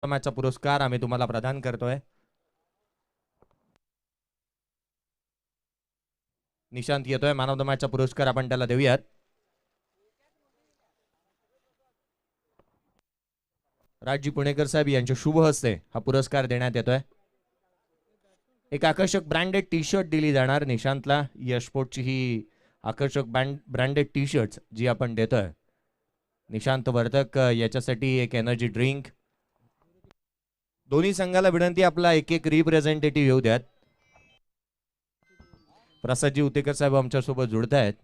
मॅचचा पुरस्कार आम्ही तुम्हाला प्रदान करतोय. निशांत येतोय. मॅन ऑफ द मॅचचा पुरस्कार आपण त्याला देऊयात. राजजी पुणेकर साहेब यांच्या शुभ हस्ते हा पुरस्कार देण्यात येतोय. एक आकर्षक ब्रँडेड टी शर्ट दिली जाणार निशांतला. यशपोर्टची ही आकर्षक ब्रँडेड टी शर्ट जी आपण देतोय. निशांत वर्तक याच्यासाठी एक एनर्जी ड्रिंक. दोन्ही संघाला विनंती आपला एक एक रिप्रेझेंटेटिव्ह येऊ द्यात. प्रसादजी उतेकर साहेब आमच्यासोबत जुळत आहेत.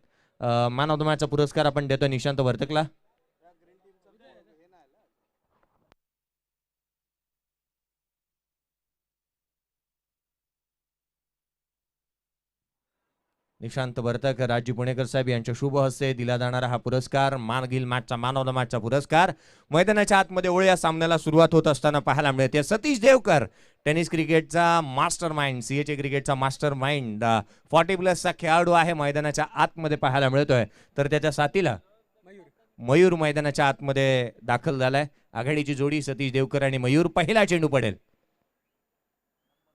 मॅन ऑफ द मॅचचा पुरस्कार आपण देतोय निशांत वर्तकला. निशांत वर्तक राजजी पुणेकर साहेब यांच्या शुभ हस्ते दिला जाणारा हा पुरस्कार मागील मॅचचा मॅन ऑफ द मॅचचा पुरस्कार. मैदानाच्या आतमध्ये ओळ या सामन्याला सुरुवात होत असताना पाहायला मिळते. सतीश देवकर टेनिस क्रिकेटचा मास्टर माइंड, सीएचए क्रिकेटचा मास्टर माइंड, 40+ खेळाडू आहे मैदानाच्या आतमध्ये पाहायला मिळतोय. तर त्याच्या साथीला मयूर मैदानाच्या आतमध्ये दाखल झालाय. आघाडीची जोडी सतीश देवकर आणि मयूर. पहिला चेंडू पडेल.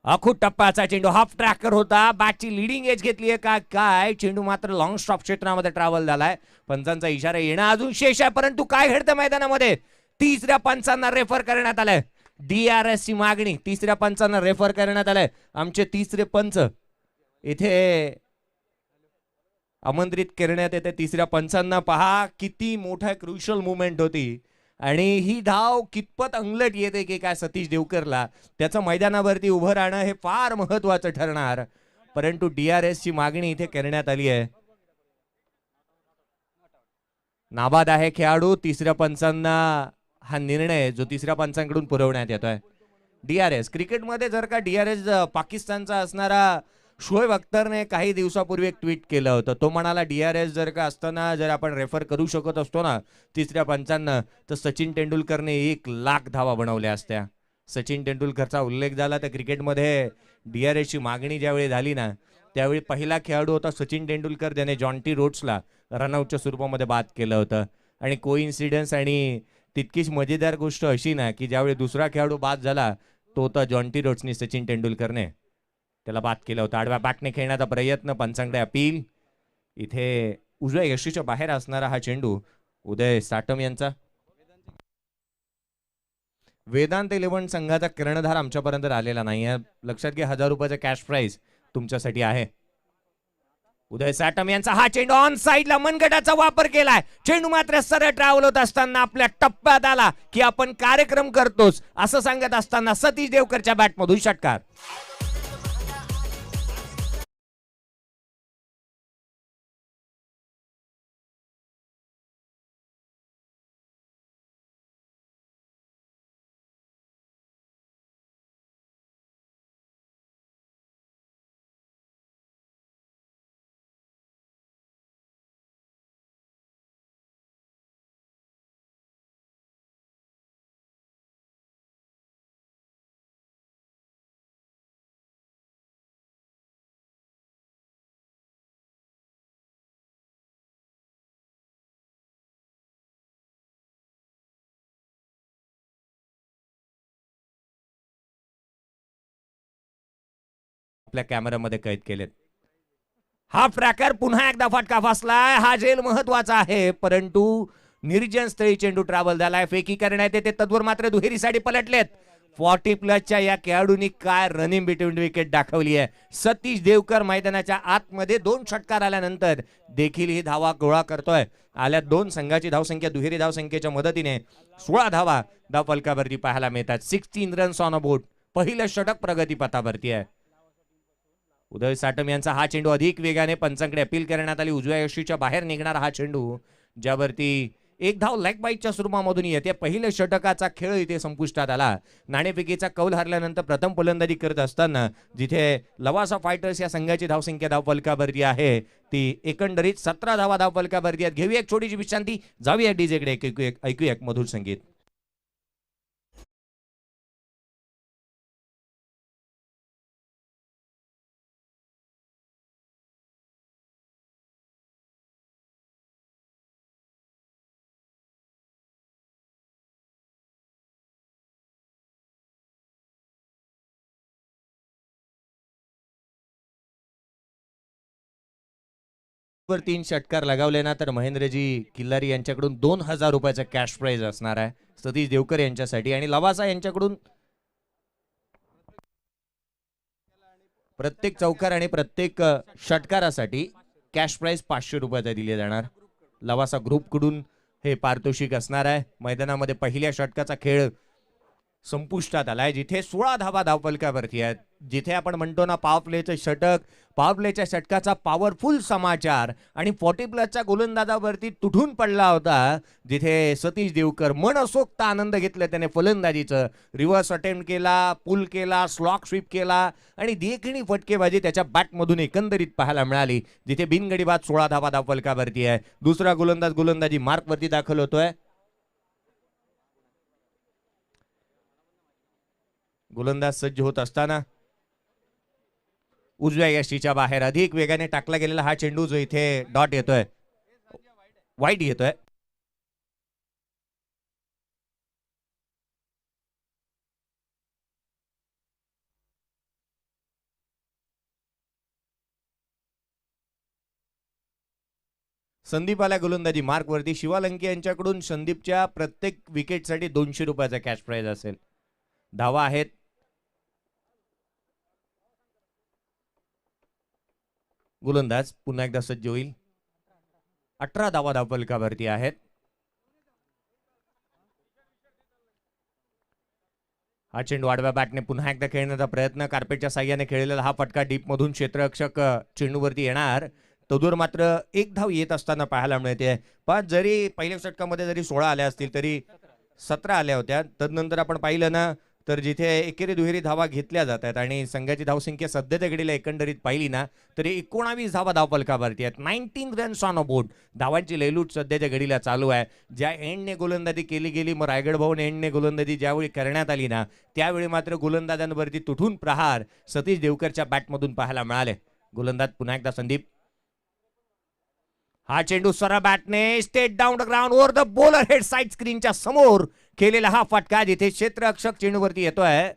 अखूट टप्प्याचा चेंडू हाफ ट्रॅकर होता. बॅटची लिडिंग एज घेतली आहे का काय. चेंडू मात्र लॉंग स्टॉप क्षेत्रामध्ये ट्रॅव्हल झालाय. पंचांचा इशारा येणं अजून शेष आहे. परंतु काय घडतं मैदानामध्ये. तिसऱ्या पंचांना रेफर करण्यात आलंय. DRS ची मागणी तिसऱ्या पंचांना रेफर करण्यात आलंय. आमचे तिसरे पंच इथे आमंत्रित करण्यात येते तिसऱ्या पंचांना. पहा किती मोठा क्रुशल मुवमेंट होती आणि ही धाव कितपत अंगलट येते की काय सतीश देवकरला. त्याचं मैदानावरती उभं राहणं हे फार महत्वाचं ठरणार. परंतु DRS ची मागणी इथे करण्यात आली आहे. नाबाद आहे खेळाडू. तिसऱ्या पंचांना हा निर्णय जो तिसऱ्या पंचांकडून पुरवण्यात येतोय. DRS क्रिकेटमध्ये जर का DRS पाकिस्तानचा असणारा शोएब अख्तरने काही दिवसापूर्वी एक ट्विट केलं होतं. तो म्हणाला DRS जर का असताना जर आपण रेफर करू शकत असतो ना तिसऱ्या पंचांना तर सचिन तेंडुलकरने 1,00,000 धावा बनवल्या असत्या. सचिन तेंडुलकरचा उल्लेख झाला तर क्रिकेटमध्ये DRS ची मागणी ज्यावेळी झाली ना त्यावेळी पहिला खेळाडू होता सचिन तेंडुलकर ज्याने जॉन्टी रोड्सला रनआउटच्या स्वरूपामध्ये बाद केलं होतं. आणि कोइन्सिडन्स आणि तितकीच मजेदार गोष्ट अशी ना की ज्यावेळी दुसरा खेळाडू बाद झाला तो होता जॉन्टी रोड्सनी सचिन तेंडुलकरने त्याला बाद केलं होतं. आडव्या बॅटने खेळण्याचा प्रयत्न. पंचांकडे अपील. इथे उजव्या यष्टीच्या बाहेर असणारा हा चेंडू उदय साटम यांचा. वेदांत 11 संघाचा कर्णधार आमच्यापर्यंत आलेला नाही आहे. लक्षात घ्या 1000 रुपयाचा कॅश प्राइज तुमच्यासाठी आहे. उदय साटम यांचा हा चेंडू ऑन साइडला मनगटाचा वापर केलाय. चेंडू मात्र सरळ ट्रॅव्हल होत असताना आपल्या टप्प्यात आला की आपण कार्यक्रम करतोच असं सांगत असताना सतीश देवकरच्या बॅटमधून षटकार. आपल्या कॅमेऱ्यामध्ये कैद केलेत. हा ट्रॅकर पुन्हा एकदा फटका फसलाय. हा झेल महत्वाचा आहे परंतु निर्जन स्थळी चेंडू ट्रॅव्हल झालाय. फेकी करण्यात येते तद्वर मात्र दुहेरी साडी पलटलेत. 40+ या खेळाडूंनी काय रनिंग बिटवीन विकेट दाखवली आहे. सतीश देवकर मैदानाच्या आतमध्ये 2 षटकार आल्यानंतर देखील ही धावा गोळा करतोय. आल्या 2 संघाची धावसंख्या दुहेरी धावसंख्येच्या मदतीने 16 धावा धावफलकावरती पाहायला मिळतात. 16 रन्स ऑन अ बोर्ड. पहिलं षटक प्रगतीपथावरती आहे. उदय साटम यांचा हा चेंडू अधिक वेगाने पंचांकडे अपील करण्यात आली. उजव्या यष्टीच्या बाहेर निघणारा हा चेंडू ज्यावरती एक धाव लेग बाईटच्या स्वरूपामधून येते. पहिल्या षटकाचा खेळ इथे संपुष्टात आला. नाणेफेकीचा कौल हरल्यानंतर प्रथम फलंदाजी करत असताना जिथे लवासा फायटर्स या संघाची धावसंख्या धावफलकावरती आहे ती एकंदरीत 17 धावा धावफलकावरती आहेत. घेऊया एक छोटीशी विश्रांती. जाऊया डीजेकडे. ऐकूया एक मधुर संगीत. वर 3 षटकार लगावले ना तर महेंद्रजी किल्लारी यांच्याकडून 2000 रुपयाचा कॅश प्राइज असणार आहे सतीश देवकर यांच्यासाठी आणि लवासा यांच्याकडून प्रत्येक चौकार आणि प्रत्येक षटकारासाठी कॅश प्राइज 500 रुपयाचा दिले जाणार. लवासा ग्रुप कडून हे पारितोषिक असणार आहे. मैदानामध्ये पहिल्या षटकाचा खेळ संपुष्टात आलाय जिथे 16 धावा धावफलकावरती आहेत. जिथे आपण म्हणतो ना पॉवर प्लेचं षटक, पॉवर प्लेच्या षटकाचा पॉवरफुल समाचार आणि 40 प्लसच्या गोलंदाजावरती तुटून पडला होता. जिथे सतीश देवकर मनसोक्त आनंद घेतला त्याने फलंदाजीचं. रिव्हर्स अटेम्प्ट केला, पुल केला, स्लॉक स्वीप केला आणि देखणी फटकेबाजी त्याच्या बॅटमधून एकंदरीत पाहायला मिळाली. जिथे बिनगडी बाद 16 धावा धावफलकावरती आहे. दुसरा गोलंदाज गोलंदाजी मार्कवरती दाखल होतोय. गोलंदाज सज्ज होत असताना उजव्या यष्टीच्या बाहेर अधिक वेगाने टाकला गेलेला हा चेंडू जो इथे डॉट येतोय, वाईट येतोय. संदीप आला गोलंदाजी मार्कवरती. शिवालंके यांच्याकडून संदीपच्या प्रत्येक विकेटसाठी 200 रुपयाचा कॅश प्राइज असेल. धावा आहेत गोलंदाज पुन्हा एकदा सज्ज होईल. 18 धावा धावफलकावरती आहेत. हा चेंडू आडव्या बॅटने पुन्हा एकदा खेळण्याचा प्रयत्न. कार्पेटच्या साह्याने खेळलेला हा फटका डीप मधून क्षेत्ररक्षक चेंडूवरती येणार. तदूर मात्र एक धाव येत असताना पाहायला मिळते. पण जरी पहिल्या षटकामध्ये जरी 16 आल्या असतील तरी 17 आल्या होत्या. तदनंतर आपण पाहिलं ना तर जिथे एकेरी दुहेरी धावा घेतल्या जातात आणि संघाची धावसंख्या सध्याच्या घडीला एकंदरीत पाहिली ना तरी 19 धावा धावफलकावरती आहेत. 19 रन्स ऑन अ बोर्ड. धावांची लयलूट सध्याच्या घडीला चालू आहे. ज्या एंडने गोलंदाजी केली गेली, मग रायगड भवन एंडने गोलंदाजी ज्यावेळी करण्यात आली ना त्यावेळी मात्र गोलंदाजांवरती तुटून प्रहार सतीश देवकरच्या बॅटमधून पाहायला मिळाले. गोलंदाज पुन्हा एकदा संदीप. हा चेंडू सरळ बॅटने straight down the ground over the bowler head sight स्क्रीनच्या समोर केलेला हा फटका जिथे क्षेत्ररक्षक चेंडूवरती येतोय.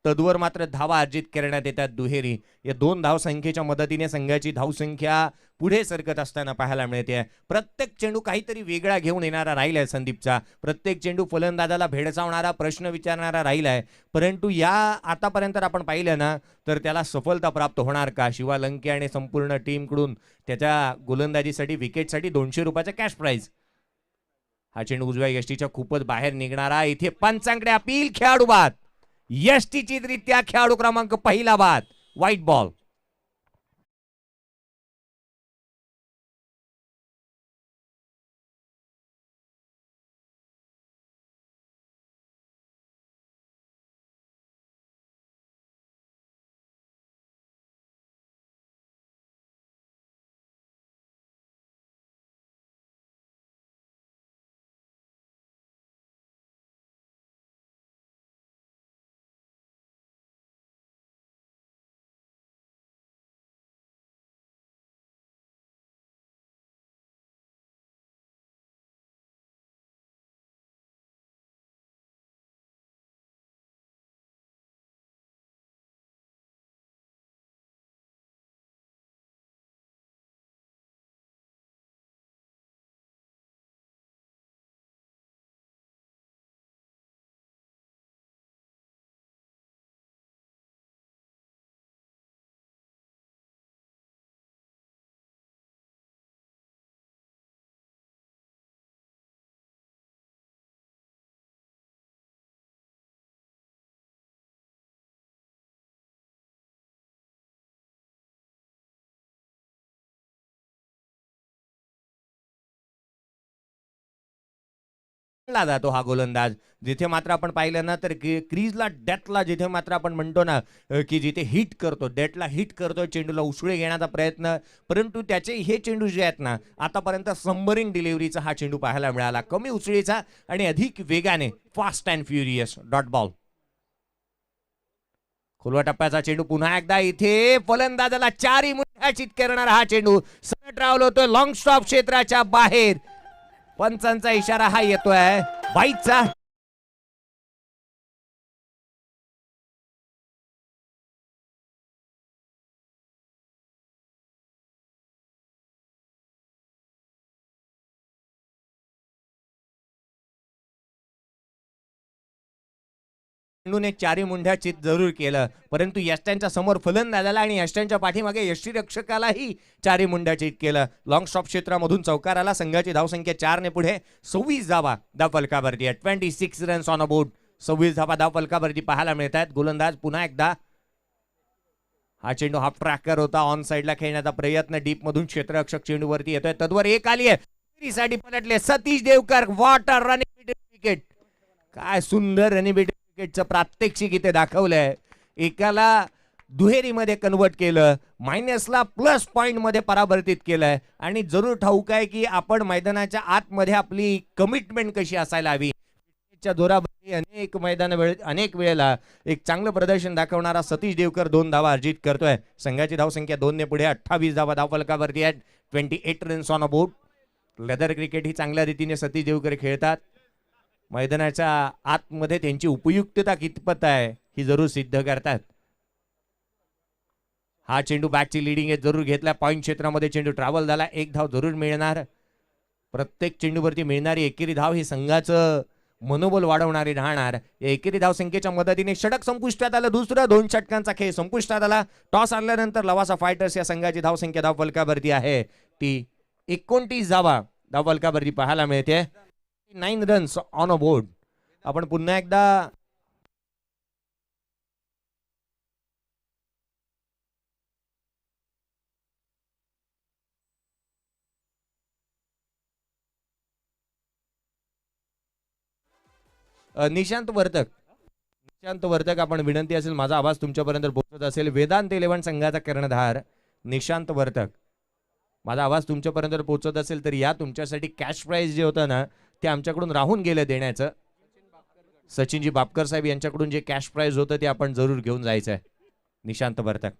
तदवर मात्र धावा अर्जित करण्यात येतात दुहेरी. या 2 धावसंख्येच्या मदतीने संघाची धावसंख्या पुढे सरकत असताना पाहायला मिळते. प्रत्येक चेंडू काहीतरी वेगळा घेऊन येणारा राहिलाय संदीपचा. प्रत्येक चेंडू फलंदाजाला भेडसावणारा, प्रश्न विचारणारा राहिलाय. परंतु या आतापर्यंत आपण पाहिलं ना तर त्याला सफलता प्राप्त होणार का? शिवालंके आणि संपूर्ण टीम कडून त्याच्या गोलंदाजीसाठी विकेटसाठी 200 रुपयाचा कॅश प्राइज. हा चेंडू उजव्या यष्टीच्या खूपच बाहेर निघणारा. इथे पंचांकडे अपील. खेळाडू बाद. यष्टीचितरित्या खेळाडू क्रमांक पहिला बाद. White ball. जातो हा गोलंदाज. जिथे मात्र आपण पाहिलं ना तर क्रीजला डेथला जिथे मात्र आपण म्हणतो ना की जिथे हिट करतो, डेथला हिट करतो, चेंडूला उसळे घेण्याचा प्रयत्न. परंतु त्याचे हे चेंडू जे आहेत ना आतापर्यंत सबमरीन डिलिव्हरीचा हा चेंडू पाहायला मिळाला. कमी उसळीचा आणि अधिक वेगाने, fast and furious. Dot ball. खोलवा टप्प्याचा चेंडू पुन्हा एकदा इथे फलंदाजाला 4 मुंड्याचित करणारा हा चेंडू सरळ ट्रॅव्हल होतोय लॉंग स्टॉप क्षेत्राच्या बाहेर. पंचांचा इशारा हा येतोय बाईचा. चेंडूने चारी मुंड्या चित जरूर केलं, परंतु यष्ट्यांच्या समोर फलंदाजाला आणि यष्ट्यांच्या पाठीमागे यष्टीरक्षकालाही चारी मुंड्या चित केलं. लॉंग स्टॉप क्षेत्रामधून चौकार आला. संघाची धावसंख्या 4 ने पुढे. 26 धावा धाव फलकावरती. 26 रन्स ऑन अ बोर्ड. 26 धावा धाव फलकावरती पाहायला मिळत आहेत. गोलंदाज पुन्हा एकदा. हा चेंडू हाफ ट्रॅकर होता. ऑन साइडला खेळण्याचा प्रयत्न. डीप मधून क्षेत्ररक्षक चेंडूवरती येतोय. तद्वर एक आली आहे. साठी पलटले Satish Devkar. What a running wicket. काय सुंदर रनिंग विकेटचं प्रात्यक्षिक इथे दाखवलंय. एकाला दुहेरीमध्ये कन्वर्ट केलं, मायनसला प्लस पॉइंट मध्ये परावर्तित केलंय. आणि जरूर ठाऊक आहे की आपण मैदानाच्या आतमध्ये आपली कमिटमेंट कशी असायला हवी. जोरावरती अनेक वेळेला एक चांगलं प्रदर्शन दाखवणारा सतीश देवकर 2 धावा अर्जित करतोय. संघाची धावसंख्या 2 ने पुढे. 28 धावा धाव फलकावरती आहेत. 28 runs on a board. Leather cricket ही चांगल्या रीतीने सतीश देवकर खेळतात. मैदानाच्या आतमध्ये त्यांची उपयुक्तता कितपत आहे ही जरूर सिद्ध करतात. हा चेंडू बॅकची लिडिंग आहे जरूर घेतला. पॉइंट क्षेत्रामध्ये चेंडू ट्रॅव्हल झाला. 1 धाव जरूर मिळणार. प्रत्येक चेंडूवरती मिळणारी एकेरी धाव ही संघाचं मनोबल वाढवणारी राहणार. या एकेरी धाव संख्येच्या मदतीने षटक संपुष्टात आलं. दुसरा 2 षटकांचा खेळ संपुष्टात आला. टॉस आणल्यानंतर लवासा फायटर्स या संघाची धाव संख्या धाव फलकावरती आहे ती 29 धावा धाव फलकावरती पाहायला मिळते. 9 रन्स ऑन अ बोर्ड. आपण पुन्हा एकदा निशांत वर्तक आपण विनंती असेल माझा आवाज तुमच्यापर्यंत पोहोचत असेल. वेदांत 11 संघाचा कर्णधार निशांत वर्तक माझा आवाज तुमच्यापर्यंत पोहोचत असेल तर या तुमच्यासाठी कॅश प्राइज जे होतं ना ते आमच्याकडून राहून गेलं देण्याचं. सचिनजी बापकर साहेब यांच्याकडून जे कॅश प्राइज होतं ते आपण जरूर घेऊन जायचं आहे. निशांत वर्तक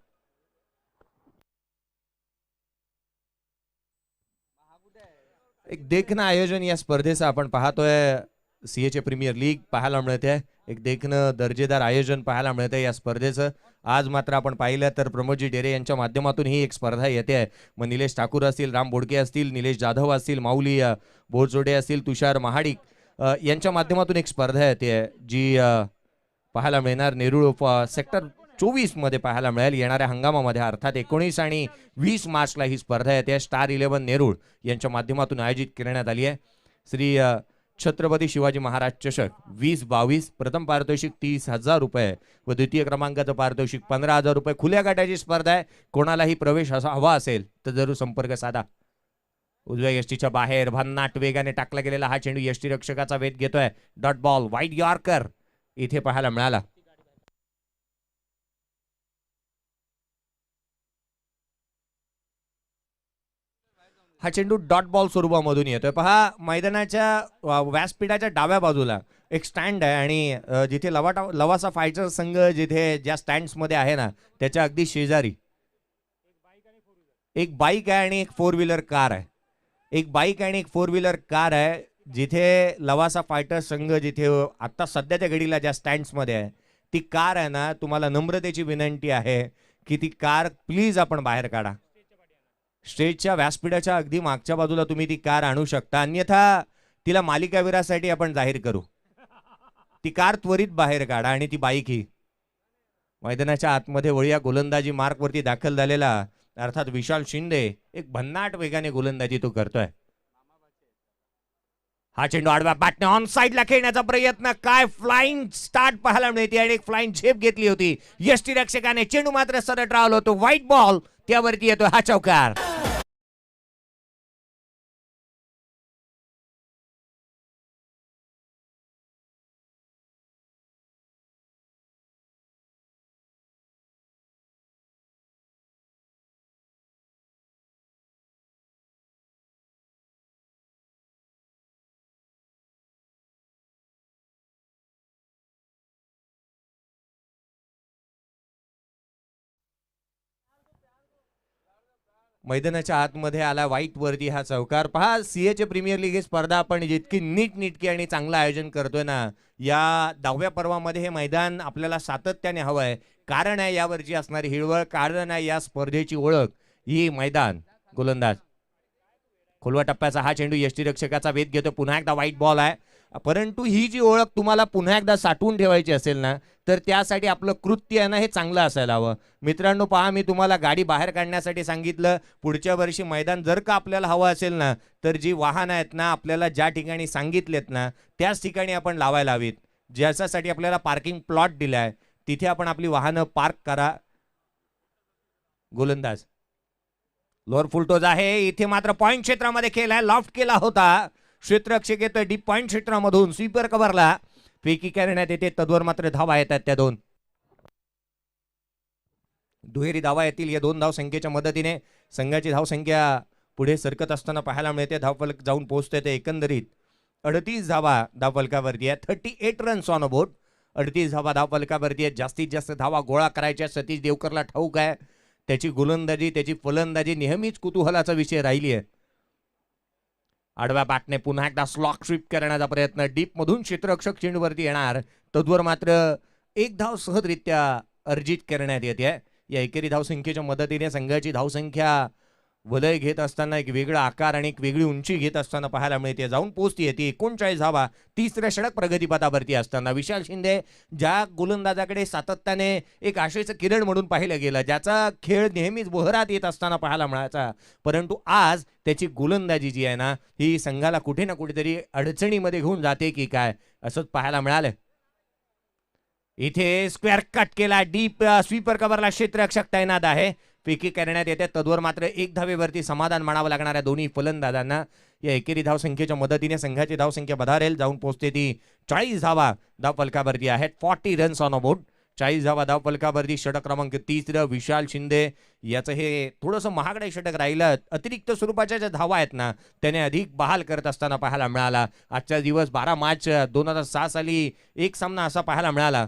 एक देखणं आयोजन या स्पर्धेचं आपण पाहतोय. सीएचे प्रीमियर लीग पाहायला मिळते. एक देखणं दर्जेदार आयोजन पाहायला मिळते या स्पर्धेचं. आज मात्र आपण पाहिलं तर प्रमोदजी डेरे यांच्या माध्यमातून ही एक स्पर्धा येते आहे. मग निलेश ठाकूर असतील, राम बोडके असतील, निलेश जाधव असतील, माऊली बोरचोडे असतील, तुषार महाडिक यांच्या माध्यमातून एक स्पर्धा येते जी पाहायला मिळणार. नेरूळ सेक्टर 24 मध्ये पाहायला मिळेल येणाऱ्या हंगामामध्ये. अर्थात 19 आणि 20 मार्चला ही स्पर्धा येते. स्टार 11 नेरूळ यांच्या माध्यमातून आयोजित करण्यात आली आहे. श्री छत्रपती शिवाजी महाराज चषक 2022 प्रथम पारितोषिक 30,000 रुपये व द्वितीय क्रमांकाचं पारितोषिक 15,000 रुपये. खुल्या गटाची स्पर्धा आहे. कोणालाही प्रवेश हवा असेल तर जरूर संपर्क साधा. उजव्या यष्टीच्या बाहेर भन्नाट वेगाने टाकला गेलेला हा चेंडू यष्टीरक्षकाचा वेध घेतोय. डॉट बॉल वाईड यॉर्कर इथे पाहायला मिळाला. हा चेंडू डॉट बॉल स्वरूपामधून येतोय. पहा मैदानाच्या व्यासपीठाच्या डाव्या बाजूला एक स्टँड आहे आणि जिथे लवासा फायटर संघ जिथे ज्या स्टँड्स मध्ये आहे ना त्याच्या अगदी शेजारी एक बाईक आहे आणि एक 4 व्हीलर कार आहे. एक बाईक आणि एक 4 व्हीलर कार आहे जिथे लवासा फायटर संघ जिथे आता सध्याच्या घडीला ज्या स्टँड्स मध्ये आहे ती कार आहे ना. तुम्हाला नम्रतेची विनंती आहे की ती कार प्लीज आपण बाहेर काढा. स्टेजच्या व्यासपीठाच्या अगदी मागच्या बाजूला तुम्ही ती कार आणू शकता. अन्यथा तिला मालिकावीरासाठी आपण जाहीर करू. ती कार त्वरित बाहेर काढा आणि ती बाईक ही मैदानाच्या आतमध्ये वळीया गोलंदाजी मार्क वरती दाखल झालेला अर्थात विशाल शिंदे एक भन्नाट वेगाने गोलंदाजी तो करतोय. हा चेंडू आडव्या बॅटने ऑन साइडला खेळण्याचा प्रयत्न. काय फ्लाइंग स्टार्ट पाहायला मिळते आणि एक फ्लाइंग झेप घेतली होती यष्टीरक्षकाने. चेंडू मात्र सरळ ट्रॅव्हल होतो. व्हाईट बॉल त्यावरती येतो हा चौकार. मैदानाच्या आतमध्ये आला. व्हाईट वरती हा चौकार. पहा सीएचे प्रीमियर लीग ही स्पर्धा आपण जितकी नीटनेटकी आणि चांगलं आयोजन करतोय ना या 10व्या पर्वामध्ये हे मैदान आपल्याला सातत्याने हवं आहे. कारण आहे यावरची असणारी हिरवळ. कारण आहे या स्पर्धेची ओळख ही मैदान. गोलंदाज खोलवा टप्प्याचा हा चेंडू यष्टीरक्षकाचा वेध घेतो. पुन्हा एकदा व्हाईट बॉल आहे. परंतु ही जी ओळख तुम्हाला पुन्हा एकदा साठवून ठेवायची असेल ना, तर त्यासाठी आपलं कृत्य आहे ना हे चांगलं असायला हवं. मित्रांनो पहा, मी तुम्हाला गाडी बाहेर काढण्यासाठी सांगितलं. पुढच्या वर्षी मैदान जर का आपल्याला हवं असेल ना, तर जी वाहनं आहेत ना आपल्याला ज्या ठिकाणी सांगितलेत ना त्याच ठिकाणी आपण लावायला हवीत. ज्याच्यासाठी आपल्याला पार्किंग प्लॉट दिलाय तिथे आपण आपली वाहनं पार्क करा. गोलंदाज लोअर फुलटोज आहे. इथे मात्र पॉइंट क्षेत्रामध्ये खेळलाय, लॉफ्ट केला होता. क्षेत्ररक्षक येतोय डीप पॉइंट क्षेत्रामधून, स्वीपर कव्हरला फेकी करण्यात येते. तद्वर मात्र धावा येतात त्या दोन. दुहेरी धावा येतील या दोन धाव संख्येच्या मदतीने. संघाची धावसंख्या पुढे सरकत असताना पाहायला मिळते. धावफलक जाऊन पोहोचते ते एकंदरीत 38 धावा धावफलकावरती आहे. 38 रन्स ऑन बोर्ड. 38 धावा धावफलकावरती आहेत. जास्तीत जास्त धावा गोळा करायच्या सतीश देवकरला ठाऊक आहे. त्याची गोलंदाजी त्याची फलंदाजी नेहमीच कुतूहलाचा विषय राहिली आहे. आडव्या बॅटने पुन्हा एकदा स्लॉक स्वीप करण्याचा प्रयत्न. डीप मधून क्षेत्ररक्षक चेंडूवरती येणार. तद्वर मात्र एक धाव सहजरित्या अर्जित करण्यात येते. या एकेरी धावसंख्येच्या मदतीने संघाची धावसंख्या वलय घेत असताना एक वेगळा आकार आणि एक वेगळी उंची घेत असताना पाहायला मिळते. जाऊन पोहोचती ती 39 धावा तिसऱ्या षटक प्रगतीपथावरती असताना. विशाल शिंदे ज्या गोलंदाजाकडे सातत्याने एक आशेचं किरण म्हणून पाहिलं गेलं, ज्याचा खेळ नेहमीच बहरात येत असताना पाहायला मिळायचा, परंतु आज त्याची गोलंदाजी जी आहे ना ही संघाला कुठे ना कुठेतरी अडचणीमध्ये घेऊन जाते की काय असंच पाहायला मिळालं. इथे स्क्वेअर कट केला. डीप स्वीपर कव्हरला क्षेत्ररक्षक तैनात आहे. फेकी करण्यात येते. तद्वर मात्र एक धावेवरती समाधान मानावं लागणाऱ्या दोन्ही फलंदाजांना. या एकेरी धावसंख्येच्या मदतीने संघाची धावसंख्या बधारेल. जाऊन पोहोचते ती 40 धावा धावफलकावरती आहेत. 40 रन्स ऑन बोर्ड. 40 धावा धावफलकावरती. षटक क्रमांक 3 विशाल शिंदे याचं हे थोडंसं महागडे षटक राहिलं. अतिरिक्त स्वरूपाच्या ज्या धावा आहेत ना त्याने अधिक बहाल करत असताना पाहायला मिळाला. आजचा दिवस 12 मार्च 2006 साली एक सामना असा पाहायला मिळाला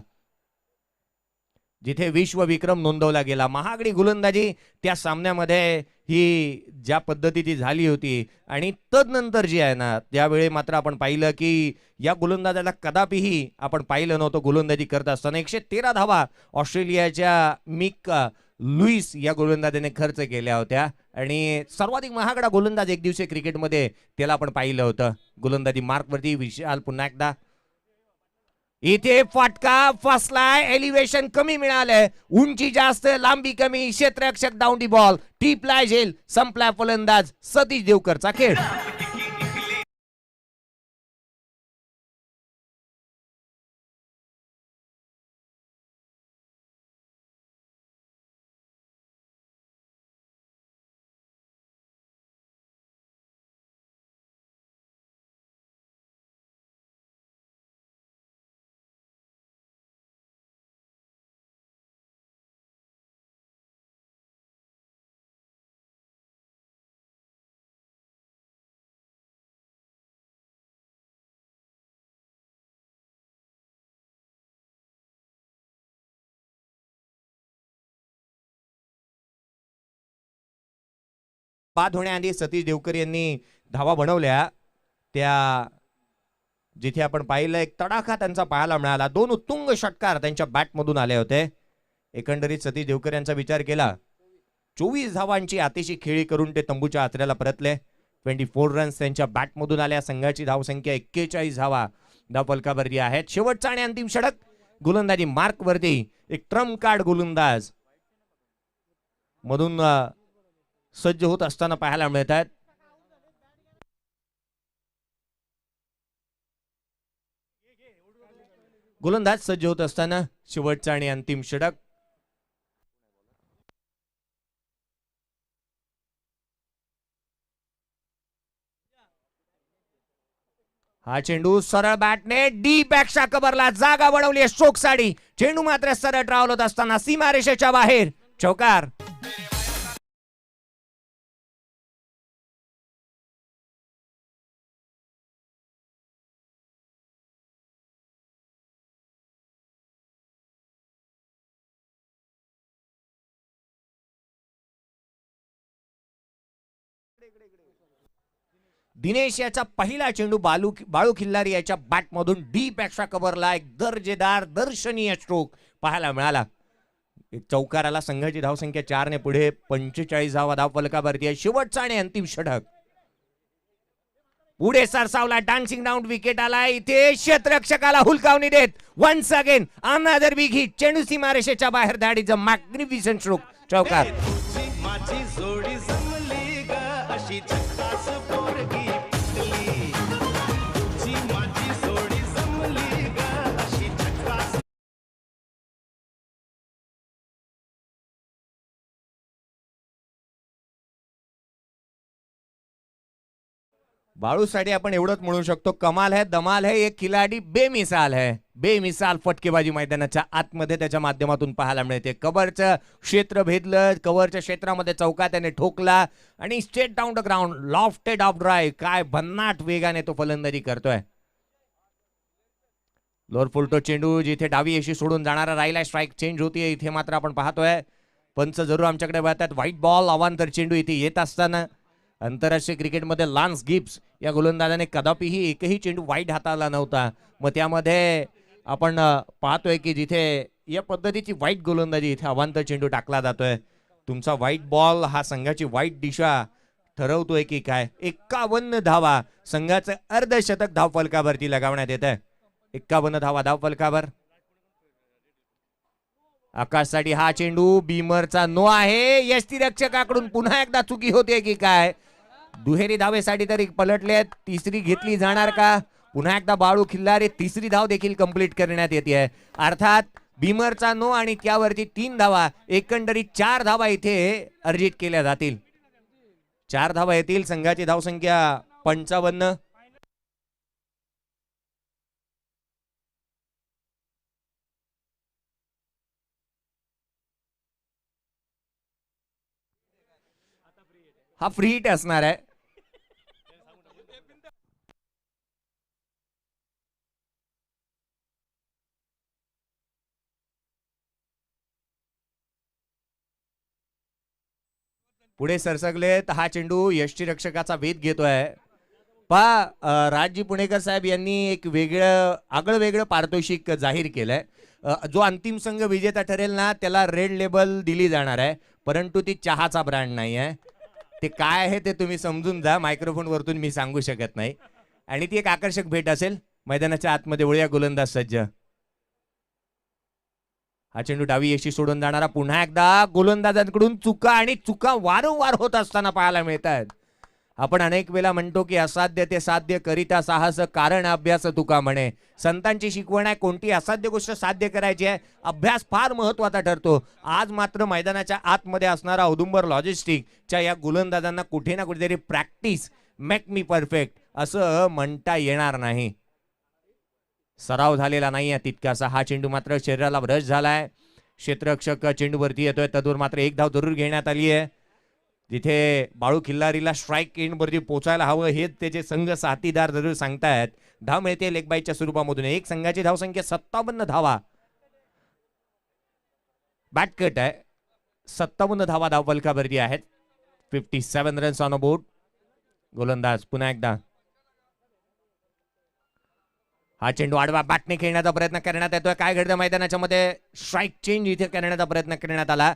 जिथे विश्व विक्रम नोंदवला गेला. महागडी गोलंदाजी त्या सामन्यामध्ये ही ज्या पद्धतीची झाली होती आणि तदनंतर जी आहे ना त्यावेळी मात्र आपण पाहिलं की या गोलंदाजाला कदापिही आपण पाहिलं नव्हतं गोलंदाजी करत असताना. 113 धावा ऑस्ट्रेलियाच्या मिक लुईस या गोलंदाजाने खर्च केल्या होत्या आणि सर्वाधिक महागडा गोलंदाज एक दिवसीय क्रिकेटमध्ये त्याला आपण पाहिलं होतं. गोलंदाजी मार्कवरती विशाल पुन्हा एकदा. इथे फटका फसलाय. एलिव्हेशन कमी मिळालंय. उंची जास्त लांबी कमी. क्षेत्ररक्षक डाऊन दी बॉल. टिपलाय झेल. संपलाय फलंदाज सतीश देवकरचा खेळ. बाद होण्याआधी सतीश देवकर यांनी धावा बनवल्या त्या जिथे आपण पाहिलं एक तडाखा त्यांचा पाहायला मिळाला. 2 उत्तुंग षटकार त्यांच्या बॅटमधून आले होते. एकंदरीत सतीश देवकर यांचा विचार केला 24 धावांची आतिशी खेळी करून ते तंबूच्या आचऱ्याला परतले. 24 रन्स त्यांच्या बॅटमधून आल्या. संघाची धावसंख्या 41 धावा धावफलकावरती आहेत. शेवटचा आणि अंतिम षटक गोलंदाजी मार्क वरती एक ट्रम्प कार्ड गोलंदाज मधून सज्ज होत असताना पाहायला मिळतात. गोलंदाज सज्ज होत असताना शेवटचा आणि अंतिम षटक. हा चेंडू सरळ बॅटने डीप एक्स्ट्रा कव्हरला जागा बनवली. स्ट्रोक साठी चेंडू मात्र सरळ ट्रॅव्हल होत असताना सीमारेषेच्या बाहेर चौकार. दिनेश याचा पहिला चेंडू बाळू खिल्लारी याच्या बॅटमधून डीप एक्स्ट्रा कव्हरला एक दर्जेदार दर्शनीय स्ट्रोक पाहायला मिळाला. एक चौकाराला. संघाची धावसंख्या 4 ने पुढे. 45 धावा धावफलकावरती आहे. शेवटचा आणि अंतिम षटक. पुढे सरसावला, डान्सिंग डाऊन विकेट आला. इथे क्षेत्ररक्षकाला हुलकावणी देत once again another big hit. चेंडू सीमारेषेच्या बाहेर धाडीचं मॅग्निफिसंट स्ट्रोक चौकार. माझी जोडी जमली ग अशी झकास पोरगी पिटली. तुझी माझी जोडी जमली ग अशी झकास. बाळूसाठी आपण एवढंच म्हणू शकतो, कमाल है, दमाल है, एक खिलाडी बेमिसाल है. बेमिसाल फटकेबाजी मैदानाच्या आतमध्ये त्याच्या माध्यमातून पाहायला मिळते. कव्हरचं क्षेत्र भेदलं, कव्हरच्या क्षेत्रामध्ये चौका त्याने ठोकला आणि straight down the ground, lofted of drive. काय भन्नाट वेगाने तो फलंदाजी करतोय. लोअर फुलटो चेंडू जिथे डावी यशी सोडून जाणारा राहिला, स्ट्राईक चेंज होतीये. इथे मात्र आपण पाहतोय पंच जरूर आमच्याकडे बघतात. व्हाईट बॉल अवांतर चेंडू इथे येत असताना आंतरराष्ट्रीय क्रिकेटमध्ये लान्स गिब्स या गोलंदाजाने कदापिही एकही चेंडू वाईट हाताळला नव्हता. मग त्यामध्ये आपण पाहतोय की जिथे या पद्धतीची वाईट गोलंदाजी, इथे अवांतर चेंडू टाकला जातोय. तुमचा व्हाईट बॉल हा संघाची वाईट दिशा ठरवतोय की काय. 51 धावा, संघाचं अर्धशतक धावफलकावरती लगावण्यात येत आहे. 51 धावा धावफलकावर. आकाशसाठी हा चेंडू बीमरचा नो आहे. यष्टीरक्षकाकडून पुन्हा एकदा चुकी होते की काय. दुहेरी धावेसाठी तरी पलटले, तिसरी घेतली जाणार का. पुन्हा एकदा बाळू खिल्लारे तिसरी धाव देखील कंप्लीट करण्यात येते आहे. अर्थात बीमरचा नो आणि त्यावरती 3 धावा, एकंदरीत 4 धावा इथे अर्जित केल्या जातील. 4 धावा येतील. संघाची धावसंख्या 55. हा फ्री हिट असणार आहे. पुढे सरसगलेत. हा चेंडू यष्टीरक्षकाचा वेध घेतोय. राजजी पुणेकर साहेब यांनी एक वेगळं आगळं वेगळं पारितोषिक जाहीर केलंय. जो अंतिम संघ विजेता ठरेल ना त्याला रेड लेबल दिली जाणार आहे, परंतु ती चहाचा ब्रँड नाही आहे. ते काय आहे ते तुम्ही समजून जा. मायक्रोफोन वरतून मी सांगू शकत नाही. आणि ती एक आकर्षक भेट असेल. मैदानाच्या आतमध्ये वळूया गोलंदाज सज्ज. हा चेंडू डावी यशी सोडून जाणारा. पुन्हा एकदा गोलंदाजांकडून चुका आणि चुका वारंवार होत असताना पाहायला मिळत आहेत. आपण अनेक वेळा म्हणतो की असाध्य ते साध्य करिता साहस, कारण अभ्यास तुका म्हणे. संतांची शिकवण आहे, कोणती असाध्य गोष्ट साध्य करायची आहे, अभ्यास फार महत्वाचा ठरतो. आज मात्र मैदानाच्या आतमध्ये असणारा औदुंबर लॉजिस्टिकच्या या गोलंदाजांना कुठे ना कुठेतरी प्रॅक्टिस मेक मी परफेक्ट असं म्हणता येणार नाही. सराव झालेला नाही आहे तितकासा. हा चेंडू मात्र शरीराला ब्रश झालाय. क्षेत्ररक्षक चेंडूवरती येतोय. तदवर मात्र एक धाव जरूर घेण्यात आली आहे. जिथे बाळू खिल्लारीला स्ट्राईक एंडवरती पोचायला हवं हे त्याचे संघ साथीदार जरूर सांगतायत. धाव मिळते लेग बाईच्या स्वरूपामधून. एक संघाची धावसंख्या 57 धावा. बॅट कट आहे. 57 धावा धावफलकावरती आहेत. 57 रन्स ऑन अ बोर्ड. गोलंदाज पुन्हा एकदा. हा चेंडू आडवा बॅटने खेळण्याचा प्रयत्न करण्यात येतोय. काय घडतं मैदानाच्या मध्ये. स्ट्राईक चेंज इथे करण्याचा प्रयत्न करण्यात आला.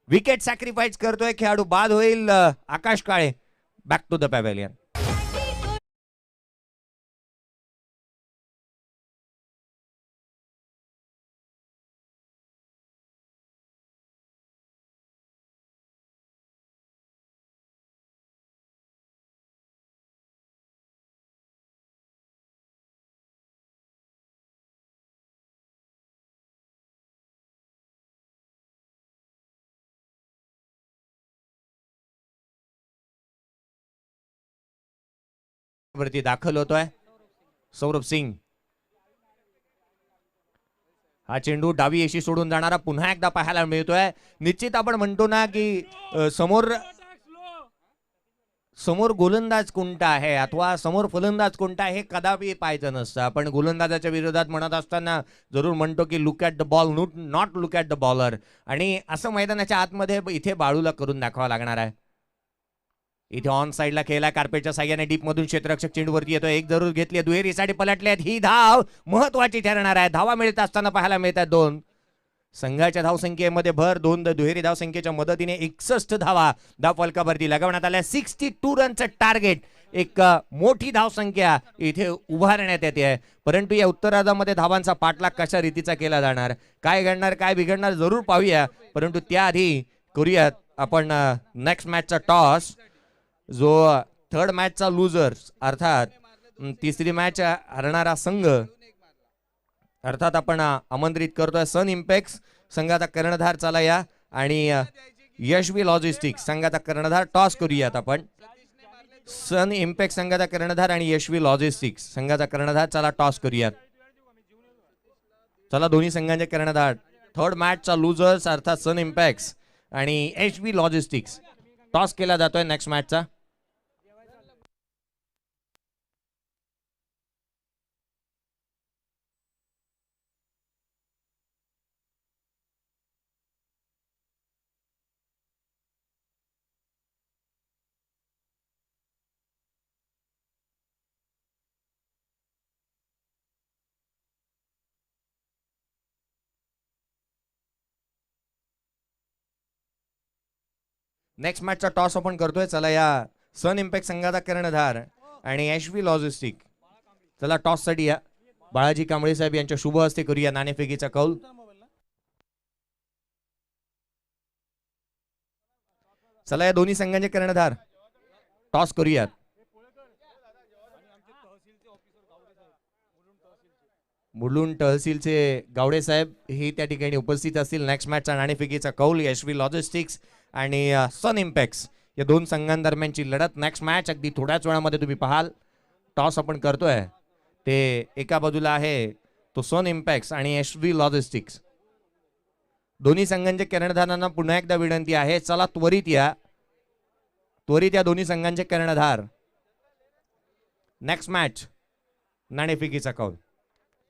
विकेट सॅक्रिफाईस करतोय खेळाडू. बाद होईल Akash Kale. Back to the pavilion. वरती दाखल होतोय सौरभ सिंग. हा चेंडू डावी यशी सोडून जाणारा पुन्हा एकदा पाहायला मिळतोय. निश्चित आपण म्हणतो ना की समोर गोलंदाज कोणता आहे अथवा समोर फलंदाज कोणता आहे हे कदापि पाहायचं नसतं. आपण गोलंदाजाच्या विरोधात म्हणत असताना जरूर म्हणतो की look at the ball, not look at the bowler. आणि असं मैदानाच्या आतमध्ये इथे बाळूला करून दाखवावं लागणार आहे. इथे ऑन साइडला खेळला. कार्पेटच्या साह्याने डीप मधून क्षेत्ररक्षक चेंडूवरती येतो. एक जरूर घेतली. दुहेरीसाठी पलटल्यात. ही धाव महत्वाची ठरणार आहे. धावा मिळत असताना पाहायला मिळतात 2. संघाच्या धावसंख्येमध्ये भर, दोन दुहेरी धावसंख्येच्या मदतीने 61 धावा धाव फलकावरती लगावण्यात आल्या. 62 रनचं टार्गेट, एक मोठी धावसंख्या इथे उभारण्यात येते. परंतु या उत्तरार्धामध्ये धावांचा पाठलाग कशा रीतीचा केला जाणार, काय घडणार काय बिघडणार जरूर पाहूया. परंतु त्याआधी करूयात आपण नेक्स्ट मॅचचा टॉस. जो थर्ड मॅचचा लुजर अर्थात तिसरी मॅच हरणारा संघ अर्थात आपण आमंत्रित करतोय सन इम्पॅक्स संघाचा कर्णधार चला या, आणि यशवी लॉजिस्टिक्स संघाचा कर्णधार. टॉस करूयात आपण. सन इम्पॅक्ट संघाचा कर्णधार आणि यशवी लॉजिस्टिक्स संघाचा कर्णधार. चला टॉस करूयात. चला दोन्ही संघांचे कर्णधार. थर्ड मॅचचा लुजर्स अर्थात सन इम्पॅक्ट आणि यशवी लॉजिस्टिक्स. टॉस केला जातोय नेक्स्ट मॅचचा. नेक्स्ट मॅचचा टॉस आपण करतोय. चला या सन इम्पॅक्ट संघाचा कर्णधार आणि यशवी लॉजिस्टिक. चला टॉस साठी या बाळाजी कांबळे साहेब यांच्या शुभ हस्ते करूया नाणेफेकीचा कौल. चला या दोन्ही संघांचे कर्णधार टॉस करूयात. मुलुंड तहसीलचे गावडे साहेब हे त्या ठिकाणी उपस्थित असतील. नेक्स्ट मॅचचा नाणेफेकीचा कौल यशवी लॉजिस्टिक्स आणि सन इम्पॅक्ट्स या दोन संघांदरम्यानची लढत. नेक्स्ट मॅच अगदी थोड्याच वेळामध्ये तुम्ही पाहाल. टॉस आपण करतोय ते एका बाजूला आहे तो सन इम्पॅक्ट्स आणि यशवी लॉजिस्टिक्स. दोन्ही संघांच्या कर्णधारांना पुन्हा एकदा विनंती आहे, चला त्वरित या दोन्ही संघांचे कर्णधार. नेक्स्ट मॅच नाणेफेकीचा कौल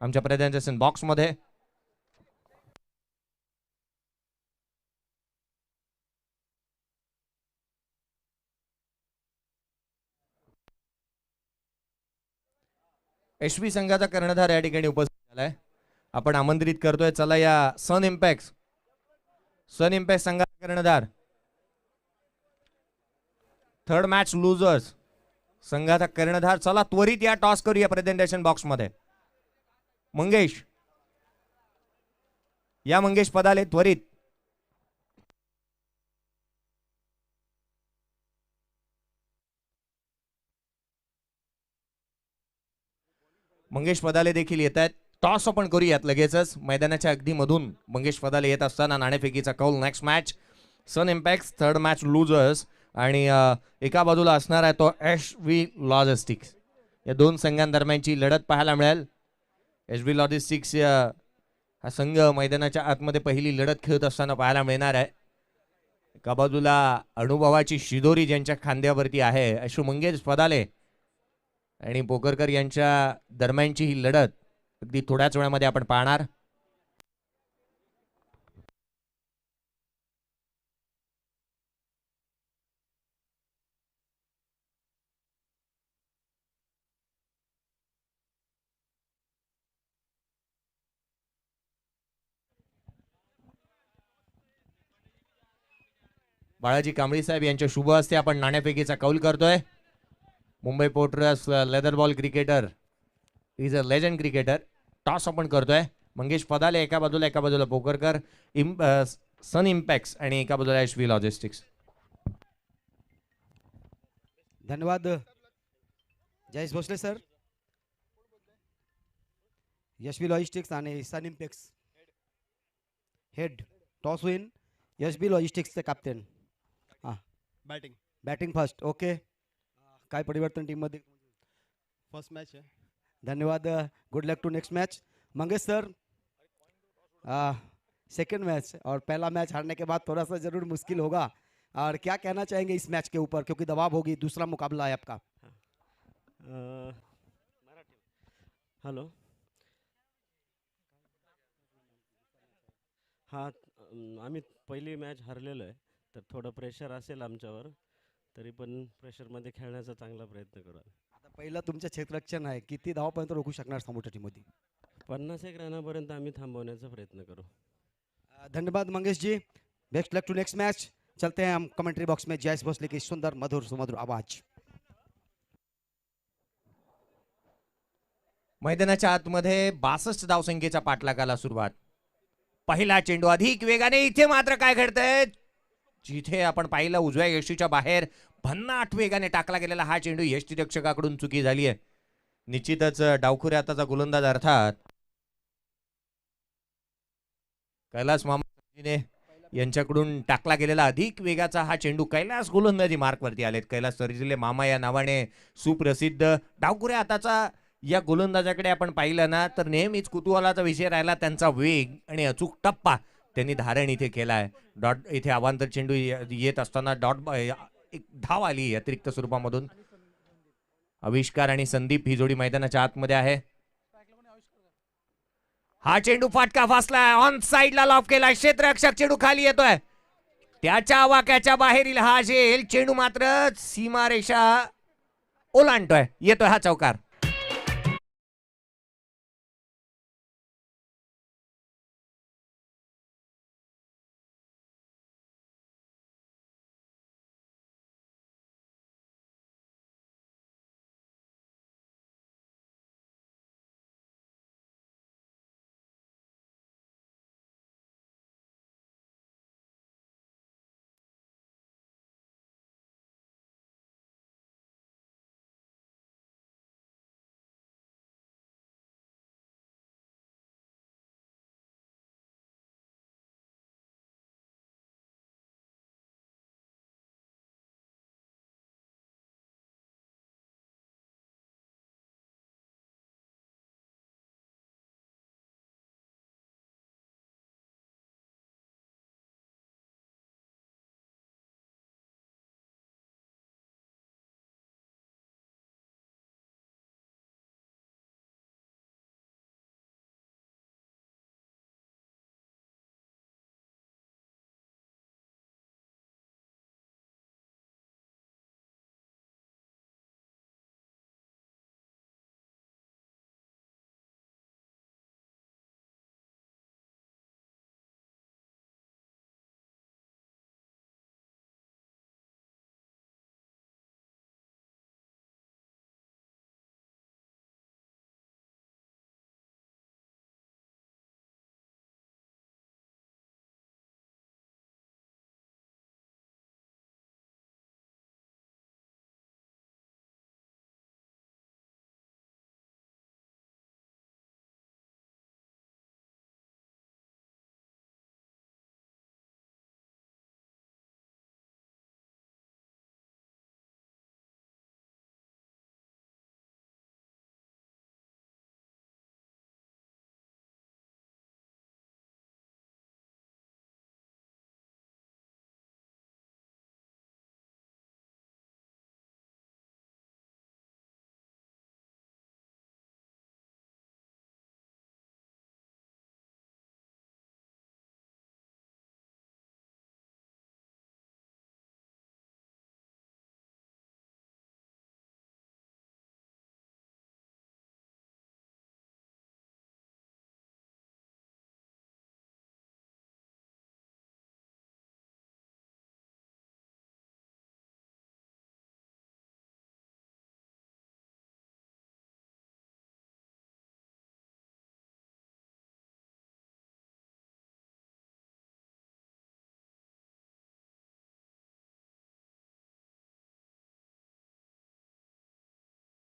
आमच्या प्रेझेंटेशन बॉक्स मध्ये. यशवी संघाचा कर्णधार या ठिकाणी उपस्थित झालाय. आपण आमंत्रित करतोय चला या सन इम्पॅक्ट संघाचा कर्णधार. थर्ड मॅच लुजर्स संघाचा कर्णधार. चला त्वरित या टॉस करूया प्रेझेंटेशन बॉक्स मध्ये. मंगेश या, मंगेश पदाले त्वरित. मंगेश पदाले देखील येत आहेत. टॉस आपण करूयात लगेचच. मैदानाच्या अगदी मधून मंगेश पदाले येत असताना नाणेफेकीचा कौल. नेक्स्ट मॅच सन इम्पॅक्ट, थर्ड मॅच लुजर्स आणि एका बाजूला असणार आहे तो यशवी लॉजिस्टिक्स. या दोन संघांदरम्यानची लढत पाहायला मिळेल. यशवी लॉजिस्टिक्स हा संघ मैदानाच्या आतमध्ये पहिली लढत खेळत असताना पाहायला मिळणार आहे. एका बाजूला अनुभवाची शिदोरी ज्यांच्या खांद्यावरती आहे अशू मंगेश पदाले आणि पोकरकर यांच्या दरम्यानची ही लढत अगदी थोड्याच वेळामध्ये आपण पाहणार. बाळाजी कांबळी साहेब यांच्या शुभ हस्ते आपण नाणेफेकीचा कौल करतोय. Mumbai port trust leather ball cricketer, is a legend cricketer. Toss आपण करतोय. मंगेश पदाले एका बाजूला पोकरकर सन इम्पॅक्ट्स आणि एका बाजूला यशवी लॉजिस्टिक्स. धन्यवाद जयेश भोसले सर. यशवी लॉजिस्टिक्स आणि सन इम्पॅक्ट्स हेड. टॉस होईल यशवी लॉजिस्टिक्सचे कॅप्टन. Batting first. ओके, काय परिवर्तन टीम मध्ये? फर्स्ट मैच है. धन्यवाद. Good luck to next match. Mangesh sir, second match और पहला मैच हारने के बाद थोड़ा सा जरूर मुश्किल होगा, और क्या कहना चाहेंगे इस मैच के ऊपर, क्योंकि दबाव होगी, दूसरा मुकाबला है आपका. हॅलो. हां, आम्ही पहिली मॅच हरलेलो आहे, तर थोडं प्रेशर असेल आमच्यावर, तरी पण प्रेशरमध्ये खेळण्याचा चांगला प्रयत्न करू. आता पहिलं तुमचं क्षेत्ररक्षण आहे, किती धावापर्यंत रोखू शकणार समोरच्या टीममध्ये? 51 रनापर्यंत आम्ही थांबवण्याचा प्रयत्न करू. धन्यवाद Mangesh ji. Best luck to next match. चलते हैं हम कमेंट्री बॉक्स में जयेश भोसले की सुंदर मधुर सुमधुर आवाज। मैदानाच्या आतमध्ये 62 धावसंख्येच्या पाठलागाला सुरुवात. पहिला चेंडू अधिक वेगाने. इथे मात्र काय घडतंय, जिथे आपण पाहिलं उजव्या यष्टीच्या बाहेर भन्नाट वेगाने टाकला गेलेला हा चेंडू यष्टीरक्षकाकडून चुकी झाली आहे. निश्चितच डावखुरे हाताचा गोलंदाज अर्थात कैलास मामा यांच्याकडून टाकला गेलेला अधिक वेगाचा हा चेंडू कैलास गोलंदाजी मार्कवरती आलेत. कैलास सर्जिले मामा या नावाने सुप्रसिद्ध डावखुऱ्या हाताचा या गोलंदाजाकडे आपण पाहिलं ना तर नेहमीच कुतूहलाचा विषय राहिला त्यांचा वेग आणि अचूक टप्पा त्यांनी धारण इथे केलाय. डॉट इथे अवांतर चेंडू येत असताना एक धाव आली अतिरिक्त स्वरूपामधून. आविष्कार आणि संदीप ही जोडी मैदानाच्या आतमध्ये आहे. हा चेंडू फाटका फासलाय. ऑन साइडला लॉफ केलाय. क्षेत्ररक्षक चेंडू खाली येतोय. त्याच्या वाक्याच्या बाहेरील हा झेल. चेंडू मात्र सीमारेषा ओलांडतोय. येतोय हा चौकार.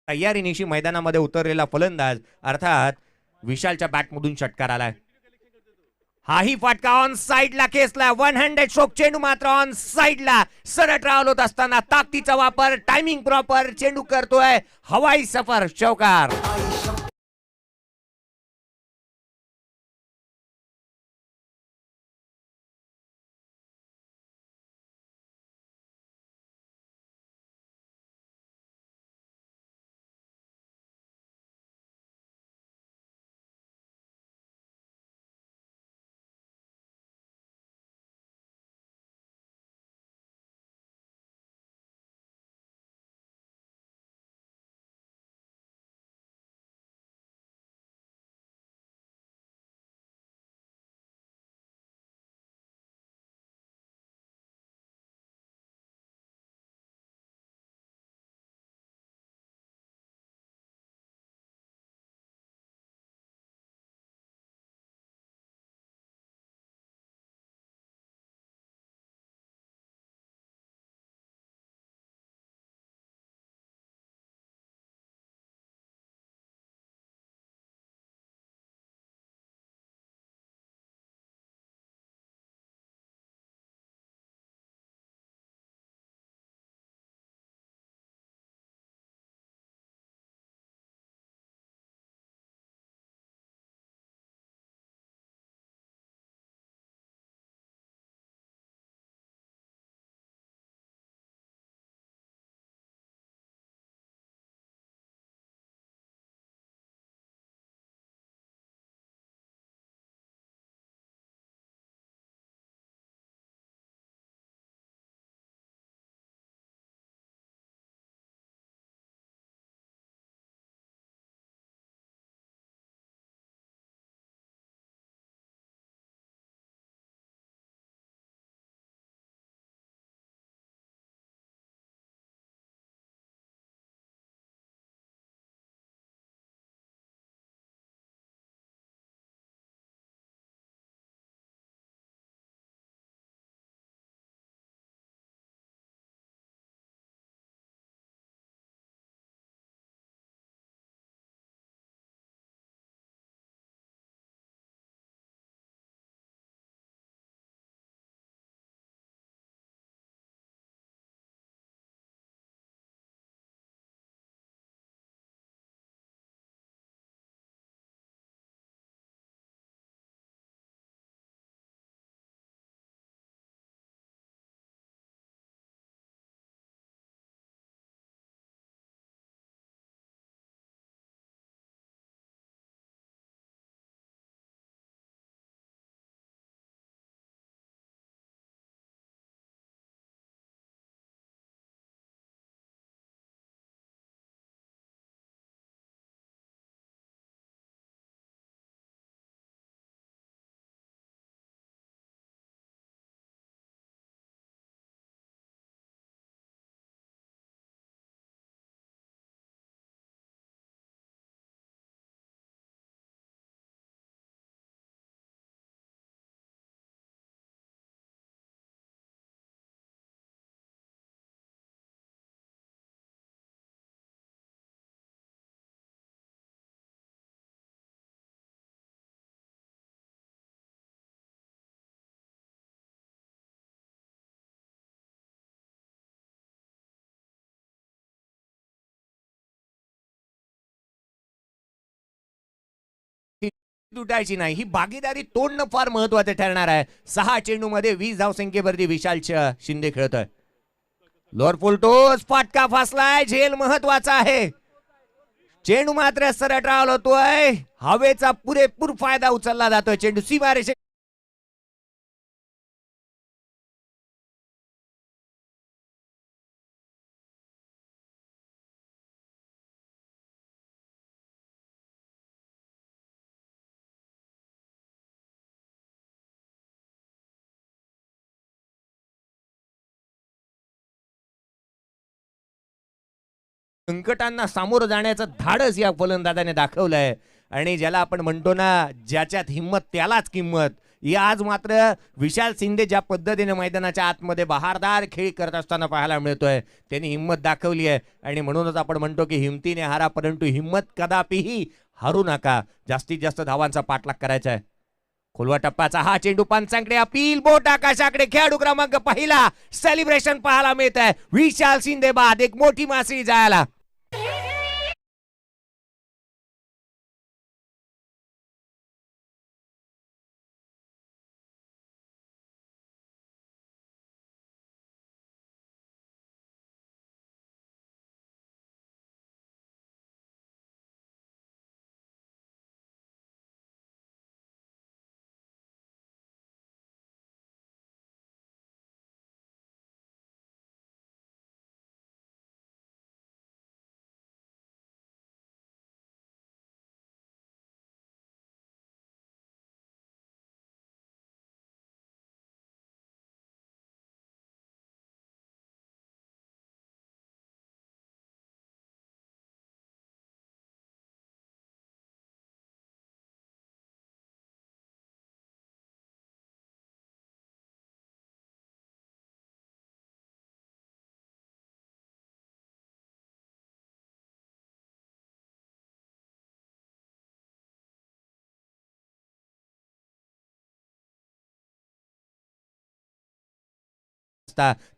तयारीनिशी मैदानामध्ये उतरलेला फलंदाज अर्थात विशालच्या बॅटमधून षटकार आलाय. हाही फटका ऑन साइडला खेचला. 100 स्ट्रोक चेंडू मात्र ऑन साइडला सरळ ट्रॅव्हल होत असताना ताकदीचा वापर, टायमिंग प्रॉपर, चेंडू करतोय हवाई सफर. चौकार. तुटायची नाही. ही भागीदारी तोडणं फार महत्वाचं ठरणार आहे. 6 चेंडूमध्ये 20 धावसंख्येवरती विशाल शिंदे खेळतोय. लोअर फुल टॉस फाटका फासलाय. झेल महत्वाचा आहे. चेंडू मात्र सरळ ट्रॅव्हल होतोय. हवेचा पुरेपूर फायदा उचलला जातोय. चेंडू सीमारेषे संकटांना सामोरं जाण्याचं धाडस या फलंदाजाने दाखवलंय. आणि ज्याला आपण म्हणतो ना, ज्याच्यात हिंमत त्यालाच किंमत. ही आज मात्र विशाल शिंदे ज्या पद्धतीने मैदानाच्या आतमध्ये बहारदार खेळ करत असताना पाहायला मिळतोय, त्यांनी हिंमत दाखवली आहे. आणि म्हणूनच आपण म्हणतो की हिमतीने हारा, परंतु हिंमत कदापिही हरू नका. जास्तीत जास्त धावांचा पाठलाग करायचा आहे. खोलवा टप्प्याचा हा चेंडू पंचांकडे अपील. बोट आकाशाकडे. खेळाडू क्रमांक पहिला. सेलिब्रेशन पाहायला मिळत आहे. विशाल शिंदे बाद एक मोठी मासळी जायला.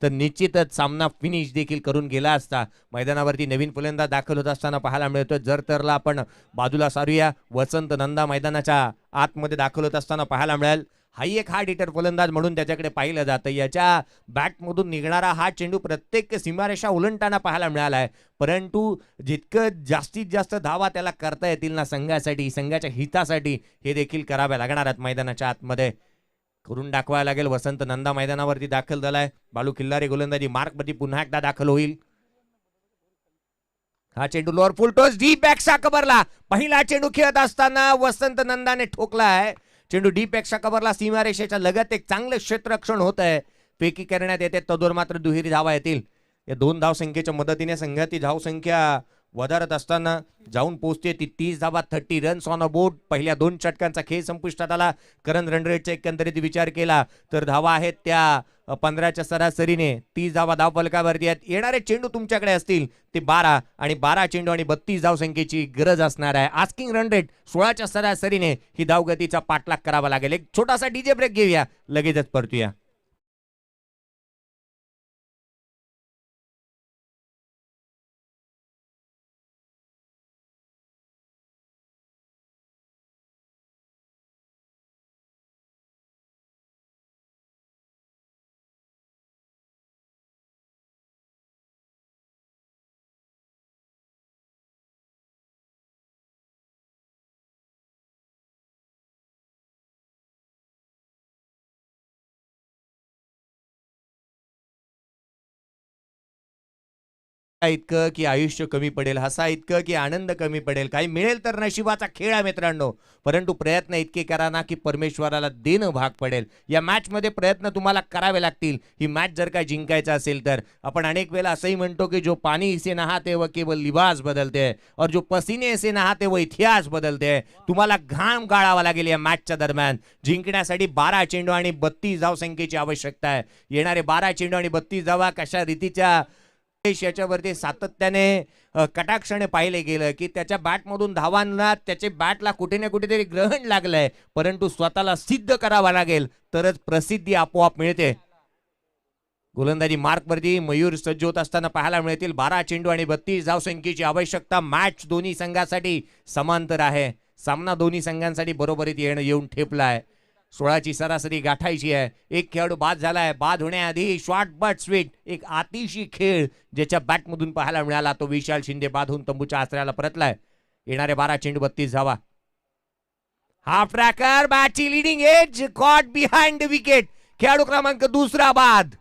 तर निश्चितच सामना फिनिश देखील करून गेला असता. मैदानावरती नवीन फलंदाज दाखल होत असताना पाहायला मिळतोय. जर तरला आपण बाजूला सारूया. वसंत नंदा मैदानाच्या आतमध्ये दाखल होत असताना पाहायला मिळेल. हाही एक हार्ड हिटर फलंदाज म्हणून त्याच्याकडे पाहिलं जातं. याच्या बॅटमधून निघणारा हा चेंडू प्रत्येक सीमारेषा ओलांडताना पाहायला मिळालाय. परंतु जितकं जास्तीत जास्त धावा त्याला करता येतील ना संघासाठी, संघाच्या हितासाठी, हे देखील कराव्या लागणार आहेत मैदानाच्या आतमध्ये. करून दाखवायला लागेल. वसंत नंदा मैदानावरती दाखल झालाय. बालू खिल्लारे गोलंदाजी मार्कवरती पुन्हा एकदा दाखल होईल. हा चेंडू लोअर फुल टॉस डीप बॅकचा कव्हरला. पहिला चेंडू खेळत असताना वसंत नंदाने ठोकलाय. चेंडू डीप बॅकच्या कव्हरला. सीमारेषेच्या लगत एक चांगलं क्षेत्ररक्षण होत आहे. पेकी करण्यात येते. तदोर मात्र दुहेरी धावा येतील. या 2 धावसंख्येच्या मदतीने संघाची धावसंख्या वधारत असताना जाऊन पोहोचते ती 30 धावा. 30 रन्स ऑन अ बोर्ड. पहिल्या 2 षटकांचा खेळ संपुष्टात आला. करंट रन रेटचा एकंदरीत विचार केला तर धावा आहेत त्या 15च्या सरासरीने. 30 धावा धावफलकावरती आहेत. येणारे चेंडू तुमच्याकडे असतील ते 12 आणि 12 चेंडू आणि 32 धावसंख्येची गरज असणार आहे. आस्किंग रन रेट 16च्या सरासरीने ही धावगतीचा पाठलाग करावा लागेल. एक छोटासा डीजे ब्रेक घेऊया, लगेचच परतूया. इतकं की आयुष्य कमी पडेल, हसा इतकं की आनंद कमी पडेल. काही मिळेल तर नशिबाचा खेळ आहे मित्रांनो. परंतु प्रयत्न इतके करा ना की परमेश्वराला देणं भाग पडेल. या मॅच मध्ये प्रयत्न तुम्हाला करावे लागतील. ही मॅच जर का जिंकायचं असेल तर. आपण अनेक वेळा असंही म्हणतो की जो पानी से नहाते वो केवळ लिबास बदलते है और जो पसीने से नहाते वो इतिहास बदलते है. तुम्हाला घाम गाळावा लागेल या मॅचच्या दरम्यान. जिंकण्यासाठी 12 चेंडू आणि 32 धावसंख्येची आवश्यकता आहे. येणारे 12 चेंडू आणि 32 धावा कशा रीतीच्या याच्यावरती सातत्याने कटाक्षाने पाहिले गेलं की त्याच्या बॅटमधून धावांना त्याच्या बॅटला कुठे ना कुठेतरी ग्रहण लागलंय. परंतु स्वतःला सिद्ध करावा लागेल तरच प्रसिद्धी आपोआप मिळते. गोलंदाजी मार्कवरती मयूर सज्ज होत असताना पाहायला मिळतील. 12 चेंडू आणि 32 धावसंख्येची आवश्यकता. मॅच दोन्ही संघासाठी समांतर आहे. सामना दोन्ही संघांसाठी बरोबरीत येऊन ठेपलाय. 16ची सरासरी गाठायची आहे. एक खेळाडू बाद झालाय. बाद होण्याआधी शॉर्ट बट स्वीट एक आतिशी खेळ ज्याच्या बॅटमधून पाहायला मिळाला तो विशाल शिंदे बाद होऊन तंबूच्या आश्रयाला परतलाय. येणारे 12 चेंडू 32 धावा. हाफ ट्रॅकर बॅटची leading edge caught behind the wicket. खेळाडू क्रमांक 2 बाद.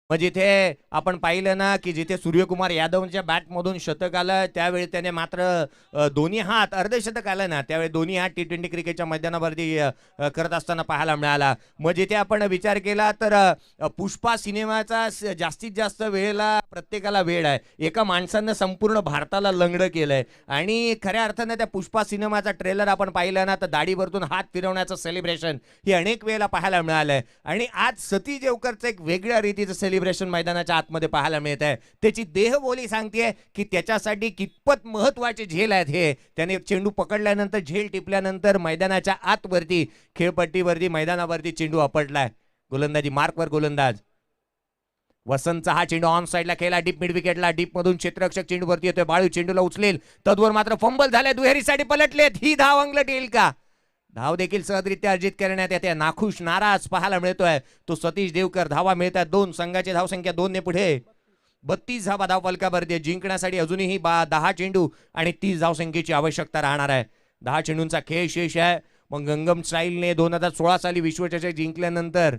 मग जिथे आपण पाहिलं ना की जिथे सूर्यकुमार यादवच्या बॅटमधून शतक आलं त्यावेळी त्याने मात्र दोन्ही हात अर्धशतक आलं ना त्यावेळी दोन्ही हात T20 क्रिकेटच्या मैदानावरती करत असताना पाहायला मिळाला. मग जिथे आपण विचार केला तर पुष्पा सिनेमाचा जास्तीत जास्त वेळेला प्रत्येकाला वेळ आहे. एका माणसानं संपूर्ण भारताला लंगडं केलंय आणि खऱ्या अर्थानं त्या पुष्पा सिनेमाचा ट्रेलर आपण पाहिला ना तर दाढीवरतून हात फिरवण्याचं सेलिब्रेशन हे अनेक वेळेला पाहायला मिळालंय. आणि आज सती देवकरचं एक वेगळ्या रीतीचं सेलिब्रेशन मैदानाच्या आतमध्ये पाहायला मिळत आहे. त्याची देहबोली सांगते की त्याच्यासाठी कितपत महत्वाचे झेल आहेत. हे त्याने चेंडू पकडल्यानंतर झेल टिपल्यानंतर मैदानाच्या आतवरती खेळपट्टीवरती मैदानावरती चेंडू आपटलाय. गोलंदाजी मार्कवर गोलंदाज वसंतचा हा चेंडू ऑन साइडला खेळला डीप मिड विकेटला. डीप मधून क्षेत्ररक्षक चेंडू वरती येतोय. बाळू चेंडूला उचलेल तद्वर मात्र फंबल झाले. दुहेरीसाठी पलटलेत. ही धाव अंगलट येईल का? धाव देखील सहजरित्या अर्जित करण्यात येते. नाखुश नाराज पाहायला मिळतोय तो सतीश देवकर. धावा मिळतात 2. संघाची धावसंख्या 2 ने पुढे. 32 धावा धाव फलकावरती. जिंकण्यासाठी अजूनही 10 चेंडू आणि 30 धावसंख्येची आवश्यकता राहणार आहे. 10 चेंडूंचा खेळ शेष आहे. मग गंगम स्टाईलने 2016 साली विश्वचषक जिंकल्यानंतर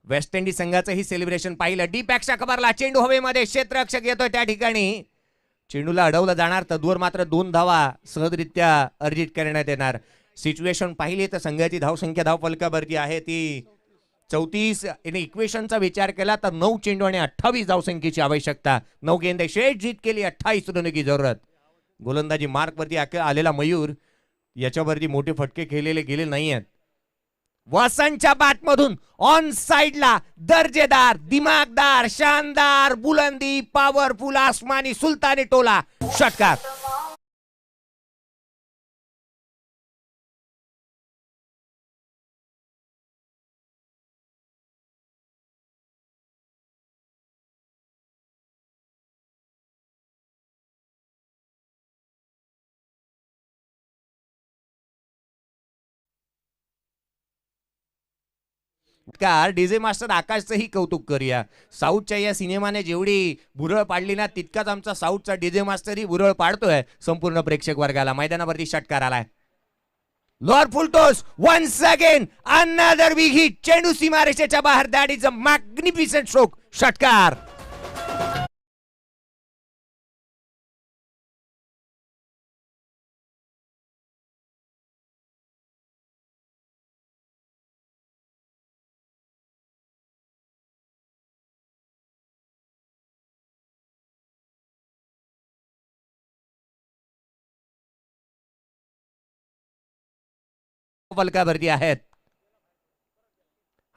वेस्ट इंडिज संघाचंही सेलिब्रेशन पाहिलं. डीप पॅक्सच्या कबरला चेंडू हवेमध्ये. क्षेत्ररक्षक येतोय त्या ठिकाणी. चेंडूला अडवलं जाणार. तद्वर मात्र 2 धावा सहजरित्या अर्जित करण्यात येणार. सिच्युएशन पाहिली तर संघाची धावसंख्या धाव फलकावरती आहे ती 34. याने इक्वेशनचा विचार केला तर 9 चेंडू आणि 28 धावसंख्येची आवश्यकता. 9 गेंदे शेष जीत केली. 28 रनों की जरूरत. गोलंदाजी मार्कवरती आलेला मयूर याच्यावरती मोठे फटके खेळलेले गेले नाही आहेत. वसंतच्या बॅटमधून ऑन साइडला दर्जेदार दिमागदार शानदार बुलंदी पॉवरफुल आसमानी सुलतानी टोला षटकार. डीजे मास्टर आकाशचंही कौतुक करूया. साऊथच्या या सिनेमाने जेवढी भुरळ पाडली ना तितकाच आमचा साऊथचा डीजे मास्टरही भुरळ पाडतोय संपूर्ण प्रेक्षक वर्गाला. मैदानावरती षटकार आलाय. Lower full toss once again another big hit. चेंडू सीमारेषेच्या बाहेर. That is a magnificent stroke. षटकार. फलकावरती आहेत.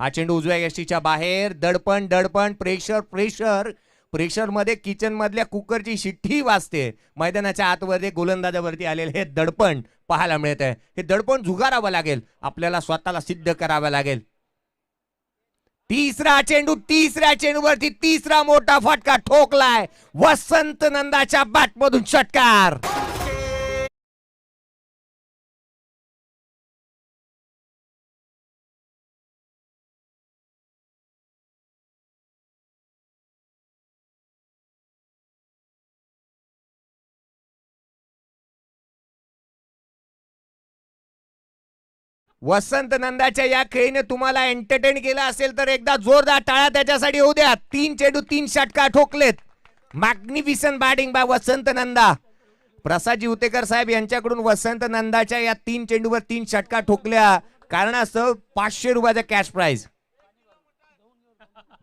हा चेंडू उजव्या यष्टीच्या बाहेर. दडपण दडपण प्रेशर प्रेशर प्रेशर मध्ये किचन मधल्या कुकरची शिट्टी वाजते. मैदानाच्या आतमध्ये गोलंदाजावरती आलेले हे दडपण पाहायला मिळत आहे. हे दडपण झुगारावं लागेल. आपल्याला स्वतःला सिद्ध करावं लागेल. तिसरा चेंडू. तिसऱ्या चेंडूवरती तिसरा मोठा फटका ठोकलाय. वसंत नंदाच्या बॅटमधून षटकार. वसंत नंदाच्या या खेळीने तुम्हाला एंटरटेन केलं असेल तर एकदा जोरदार टाळ्या त्याच्यासाठी होऊ द्या. 3 चेंडू 3 षटकार ठोकलेत. मॅग्निफिसंट बॅटिंग बाय वसंत नंदा. प्रसादजी उतेकर साहेब यांच्याकडून वसंत नंदाच्या या 3 चेंडूवर 3 षटकार ठोकल्या कारणास्तव 500 रुपयाचा कॅश प्राइज.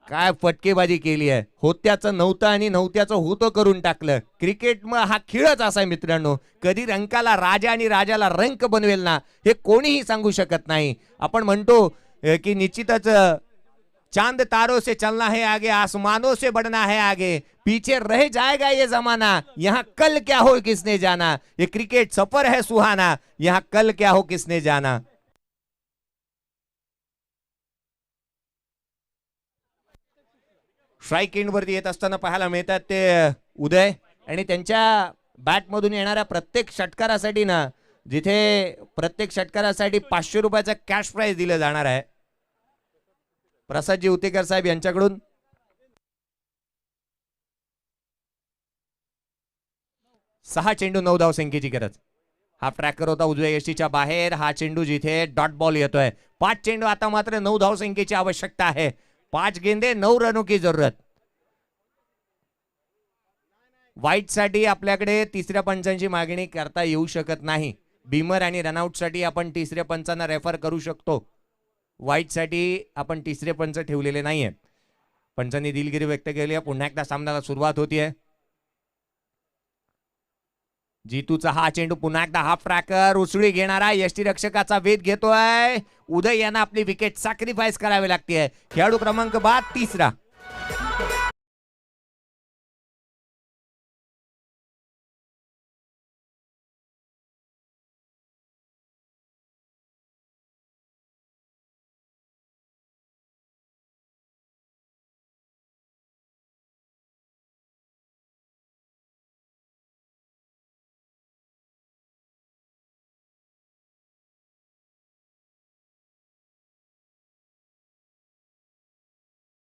काय फटकेबाजी केली आहे. होत्याचं नव्हतं आणि नव्हत्याचं होतं करून टाकलं. क्रिकेट मग हा खेळच असा आहे मित्रांनो. कधी रंकाला राजा आणि राजाला रंक बनवेल ना हे कोणीही सांगू शकत नाही. आपण म्हणतो की निश्चितच चांद तारों से चलना है आगे, आसमानों से बढ़ना है आगे, पीछे रह जाएगा ये जमाना, यहाँ कल क्या हो किसने जाना. ये क्रिकेट सफर है सुहाना, यहाँ कल क्या हो किसने जाना. स्ट्राईक एंड वरती येत असताना पाहायला मिळतात ते उदय आणि त्यांच्या बॅट मधून येणाऱ्या प्रत्येक षटकारासाठी ना, जिथे प्रत्येक षटकारासाठी 500 रुपयाचा कॅश प्राइज दिलं जाणार आहे. प्रसादजी उतेकर साहेब यांच्याकडून 6 चेंडू 9 धाव संख्येची गरज. हा ट्रॅकर होता उजव्या यष्टीच्या बाहेर. हा चेंडू जिथे डॉट बॉल येतोय. 5 चेंडू आता मात्र 9 धाव संख्येची आवश्यकता आहे. 5 गेंदे 9 रनों की जरूरत. वाईट साठी आपल्याकडे तिसऱ्या पंचांची मागणी करता येऊ शकत नाही. बीमर आणि रनआउट साठी आपण तिसऱ्या पंचांना रेफर करू शकतो. वाईट साठी आपण तिसरे पंच ठेवलेले नाहीये. पंचांनी दिलगिरी व्यक्त केली आहे. पुन्हा एकदा सामन्याला सुरुवात होतीये. जीतूचा हा चेंडू पुन्हा एकदा हाफ ट्रॅकर उसळी घेणारा यष्टीरक्षकाचा वेध घेतोय. उदय यांना आपली विकेट सॅक्रिफाईस करावी लागते. खेळाडू क्रमांक 3.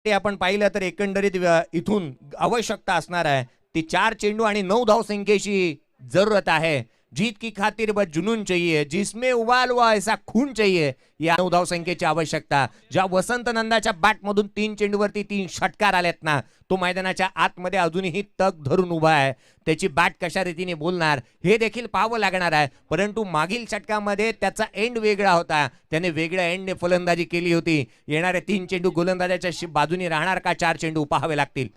आपण पाहिलं तर एकंदरीत इथून आवश्यकता असणार आहे ती 4 चेंडू आणि 9 धाव संख्येची जरूरत आहे. जीत की खातिर बस जुनून चाहिए, जिसमें उबाल हुआ ऐसा खून चाहिए. या 9 धाव संख्येची आवश्यकता. ज्या वसंत नंदाच्या बॅट मधून 3 चेंडूवरती 3 षटकार आलेत ना, तो मैदानाच्या आतमध्ये अजूनही तग धरून उभा आहे. त्याची बॅट कशा रीतीने बोलणार हे देखील पाहावं लागणार आहे. परंतु मागील षटकामध्ये त्याचा एंड वेगळा होता. त्याने वेगळ्या एंडने फलंदाजी केली होती. येणारे 3 चेंडू गोलंदाजाच्या बाजूने राहणार का 4 चेंडू पाहावे लागतील.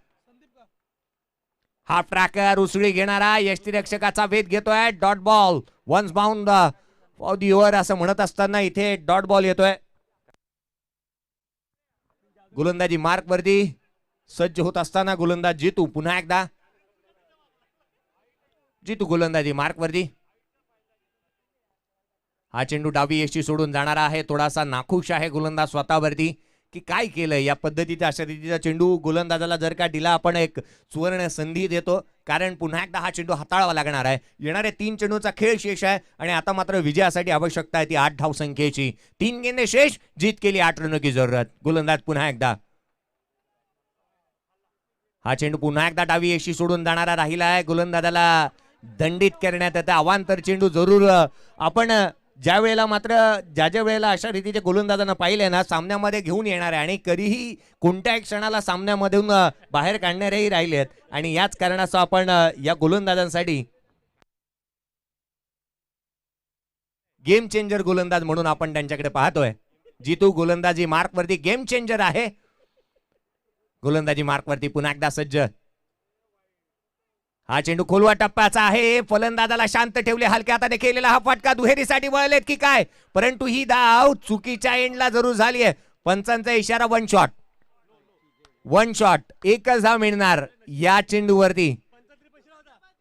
हाफ ट्रॅकर उसळी घेणारा यष्टीरक्षकाचा वेध घेतोय. Dot ball once bound for the over असं म्हणत असताना इथे डॉट बॉल येतोय. गोलंदाजी मार्क वरती सज्ज होत असताना गोलंदाज जीतू पुन्हा एकदा. जीतू गोलंदाजी मार्क वरती. हा चेंडू डावी यष्टी सोडून जाणारा आहे. थोडासा नाखुश आहे गोलंदाज स्वतःवरती की काय केलंय. या पद्धतीचा अशा रीतीचा चेंडू गोलंदाजाला जर का दिला आपण एक सुवर्ण संधी देतो. कारण पुन्हा एकदा हा चेंडू हाताळावा लागणार आहे. येणारे 3 चेंडूचा खेळ शेष आहे आणि आता मात्र विजयासाठी आवश्यकता आहे ती 8 धाव संख्येची. 3 गेंदे शेष, जीत केली 8 रनों की जरूरत. गोलंदाज पुन्हा एकदा. हा चेंडू पुन्हा एकदा डावी यष्टी सोडून जाणारा राहिला आहे. गोलंदाजाला दंडित करण्यात येतं. अवांतर चेंडू जरूर आपण ज्या वेळेला मात्र ज्या वेळेला अशा रीतीचे गोलंदाजांना पाहिले ना सामन्यामध्ये घेऊन येणार आहे आणि कधीही कोणत्याही क्षणाला सामन्यामधून बाहेर काढणारेही राहिलेत. आणि याच कारणाचं आपण या गोलंदाजांसाठी गेम चेंजर गोलंदाज म्हणून आपण त्यांच्याकडे पाहतोय. जीतू गोलंदाजी मार्क वरती गेम चेंजर आहे. गोलंदाजी मार्क वरती पुन्हा एकदा सज्ज. हा चेंडू खोलवा टप्प्याचा आहे. फलंदाजाला शांत ठेवले. हलक्या हाताने केलेला हा फटका दुहेरीसाठी वळलेत की काय. परंतु ही धाव चुकीच्या एंडला जरूर झाली आहे. पंचांचा इशारा वन शॉट. एकच धाव मिळणार या चेंडूवरती.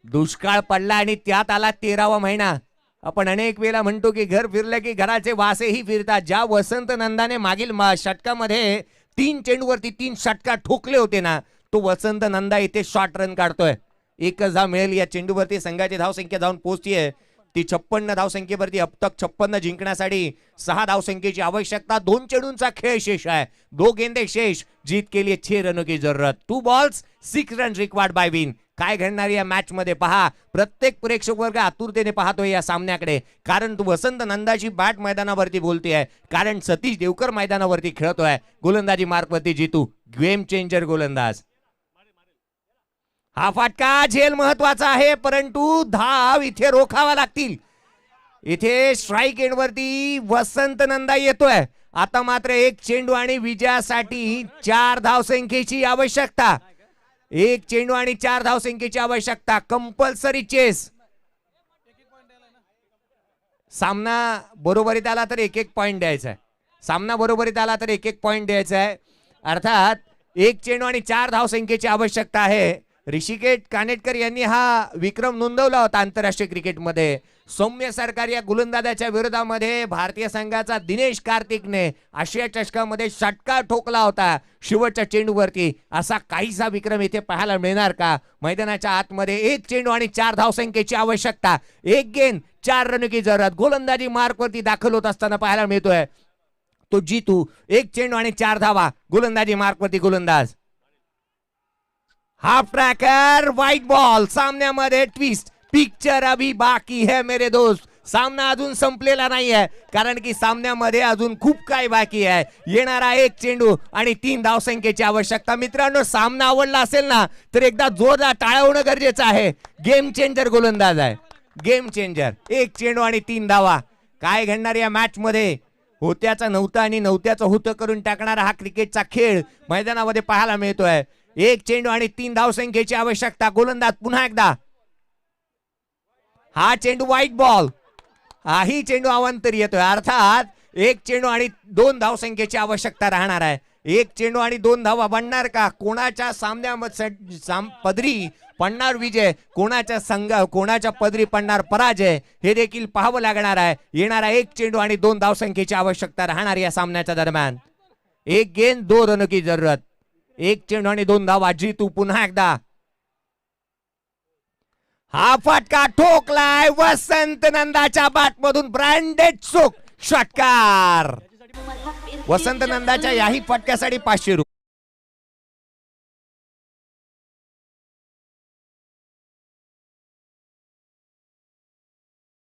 दुष्काळ पडला आणि त्यात आला 13वा महिना. आपण अनेक वेळा म्हणतो की घर फिरलं की घराचे वासेही फिरतात. ज्या वसंत नंदाने मागील षटकामध्ये 3 चेंडूवरती 3 षटकार ठोकले होते ना, तो वसंत नंदा इथे शॉर्ट रन काढतोय. एकच धाव मिळेल या चेंडूवरती. संघाची धावसंख्या जाऊन पोहोचतीये ती 56 धावसंख्येवरती. अब तक 56 जिंकण्यासाठी 6 धावसंख्येची आवश्यकता. 2 चेंडूंचा खेळ शेष आहे. 2 गेंदे शेष, जीत के लिए 6 रनों की जरूरत. 2 balls 6 run required by win. काय घडणार या मॅच मध्ये पहा. प्रत्येक प्रेक्षक वर्ग आतुरतेने पाहतोय या सामन्याकडे. कारण वसंत नंदाची बॅट मैदानावरती बोलतेय. कारण सतीश देवकर मैदानावरती खेळतोय. गोलंदाजी मार्कवरती जीतू गेम चेंजर गोलंदाज. हा फटका झेल महत्वाचा आहे. परंतु धाव इथे रोखावा लागतील. इथे स्ट्राईक एंड वरती वसंत नंदा येतोय आता मात्र एक चेंडू आणि विजयासाठी 4 धावसंख्येची आवश्यकता. एक चेंडू आणि 4 धावसंख्येची आवश्यकता. Compulsory chess. सामना बरोबरीत आला तर एक एक पॉइंट द्यायचा आहे. सामना बरोबरीत आला तर एक एक पॉइंट द्यायचा आहे. अर्थात एक चेंडू आणि 4 धावसंख्येची आवश्यकता आहे. ऋषिकेश कानेटकर यांनी हा विक्रम नोंदवला होता आंतरराष्ट्रीय क्रिकेटमध्ये. सौम्य सरकार या गोलंदाजाच्या विरोधामध्ये भारतीय संघाचा दिनेश कार्तिकने आशिया चषकामध्ये षटकार ठोकला होता शेवटच्या चेंडूवरती. असा काहीसा विक्रम इथे पाहायला मिळणार का? मैदानाच्या आतमध्ये एक चेंडू आणि 4 धावसंख्येची आवश्यकता. एक गेंद 4 रन की जरूरत. गोलंदाजी मार्कवरती दाखल होत असताना पाहायला मिळतोय तो जीतू. एक चेंडू आणि 4 धावा. गोलंदाजी मार्कवरती गोलंदाज. Half tracker white ball. सामन्यामध्ये ट्विस्ट. पिक्चर अभी बाकी है मेरे दोस्त. सामना अजून संपलेला नाही आहे कारण की सामन्यामध्ये अजून खूप काही बाकी आहे. येणारा एक चेंडू आणि 3 धावसंख्येची आवश्यकता. मित्रांनो, सामना आवडला असेल ना तर एकदा जोरदार टाळ्या होणं गरजेचं आहे. गेम चेंजर गोलंदाज आहे. Game changer. एक चेंडू आणि 3 धावा. काय घडणार या मॅच मध्ये? होत्याचा नव्हता आणि नव्हत्याचं होतं करून टाकणारा हा क्रिकेटचा खेळ मैदानामध्ये पाहायला मिळतोय. एक चेंडू आणि 3 धावसंख्येची आवश्यकता. गोलंदाज पुन्हा एकदा. हा चेंडू व्हाईट बॉल. हाही चेंडू अवांतर येतोय. अर्थात एक चेंडू आणि 2 धावसंख्येची आवश्यकता राहणार आहे. एक चेंडू आणि 2 धावा बनणार का? कोणाच्या सामन्यामध्ये पदरी पडणार विजय, कोणाच्या पदरी पडणार पराजय, हे देखील पाहावं लागणार आहे. येणारा एक चेंडू आणि 2 धावसंख्येची आवश्यकता राहणार या सामन्याच्या दरम्यान. एक गेंद 2 रन की जरूरत. एक चेंडू आणि 2 धावा. जीतू पुन्हा एकदा. हा फटका ठोकलाय वसंत नंदाच्या बॅटमधून. ब्रँडेड चूक षटकार. वसंत नंदाच्या याही फटक्यासाठी 500 रुपये.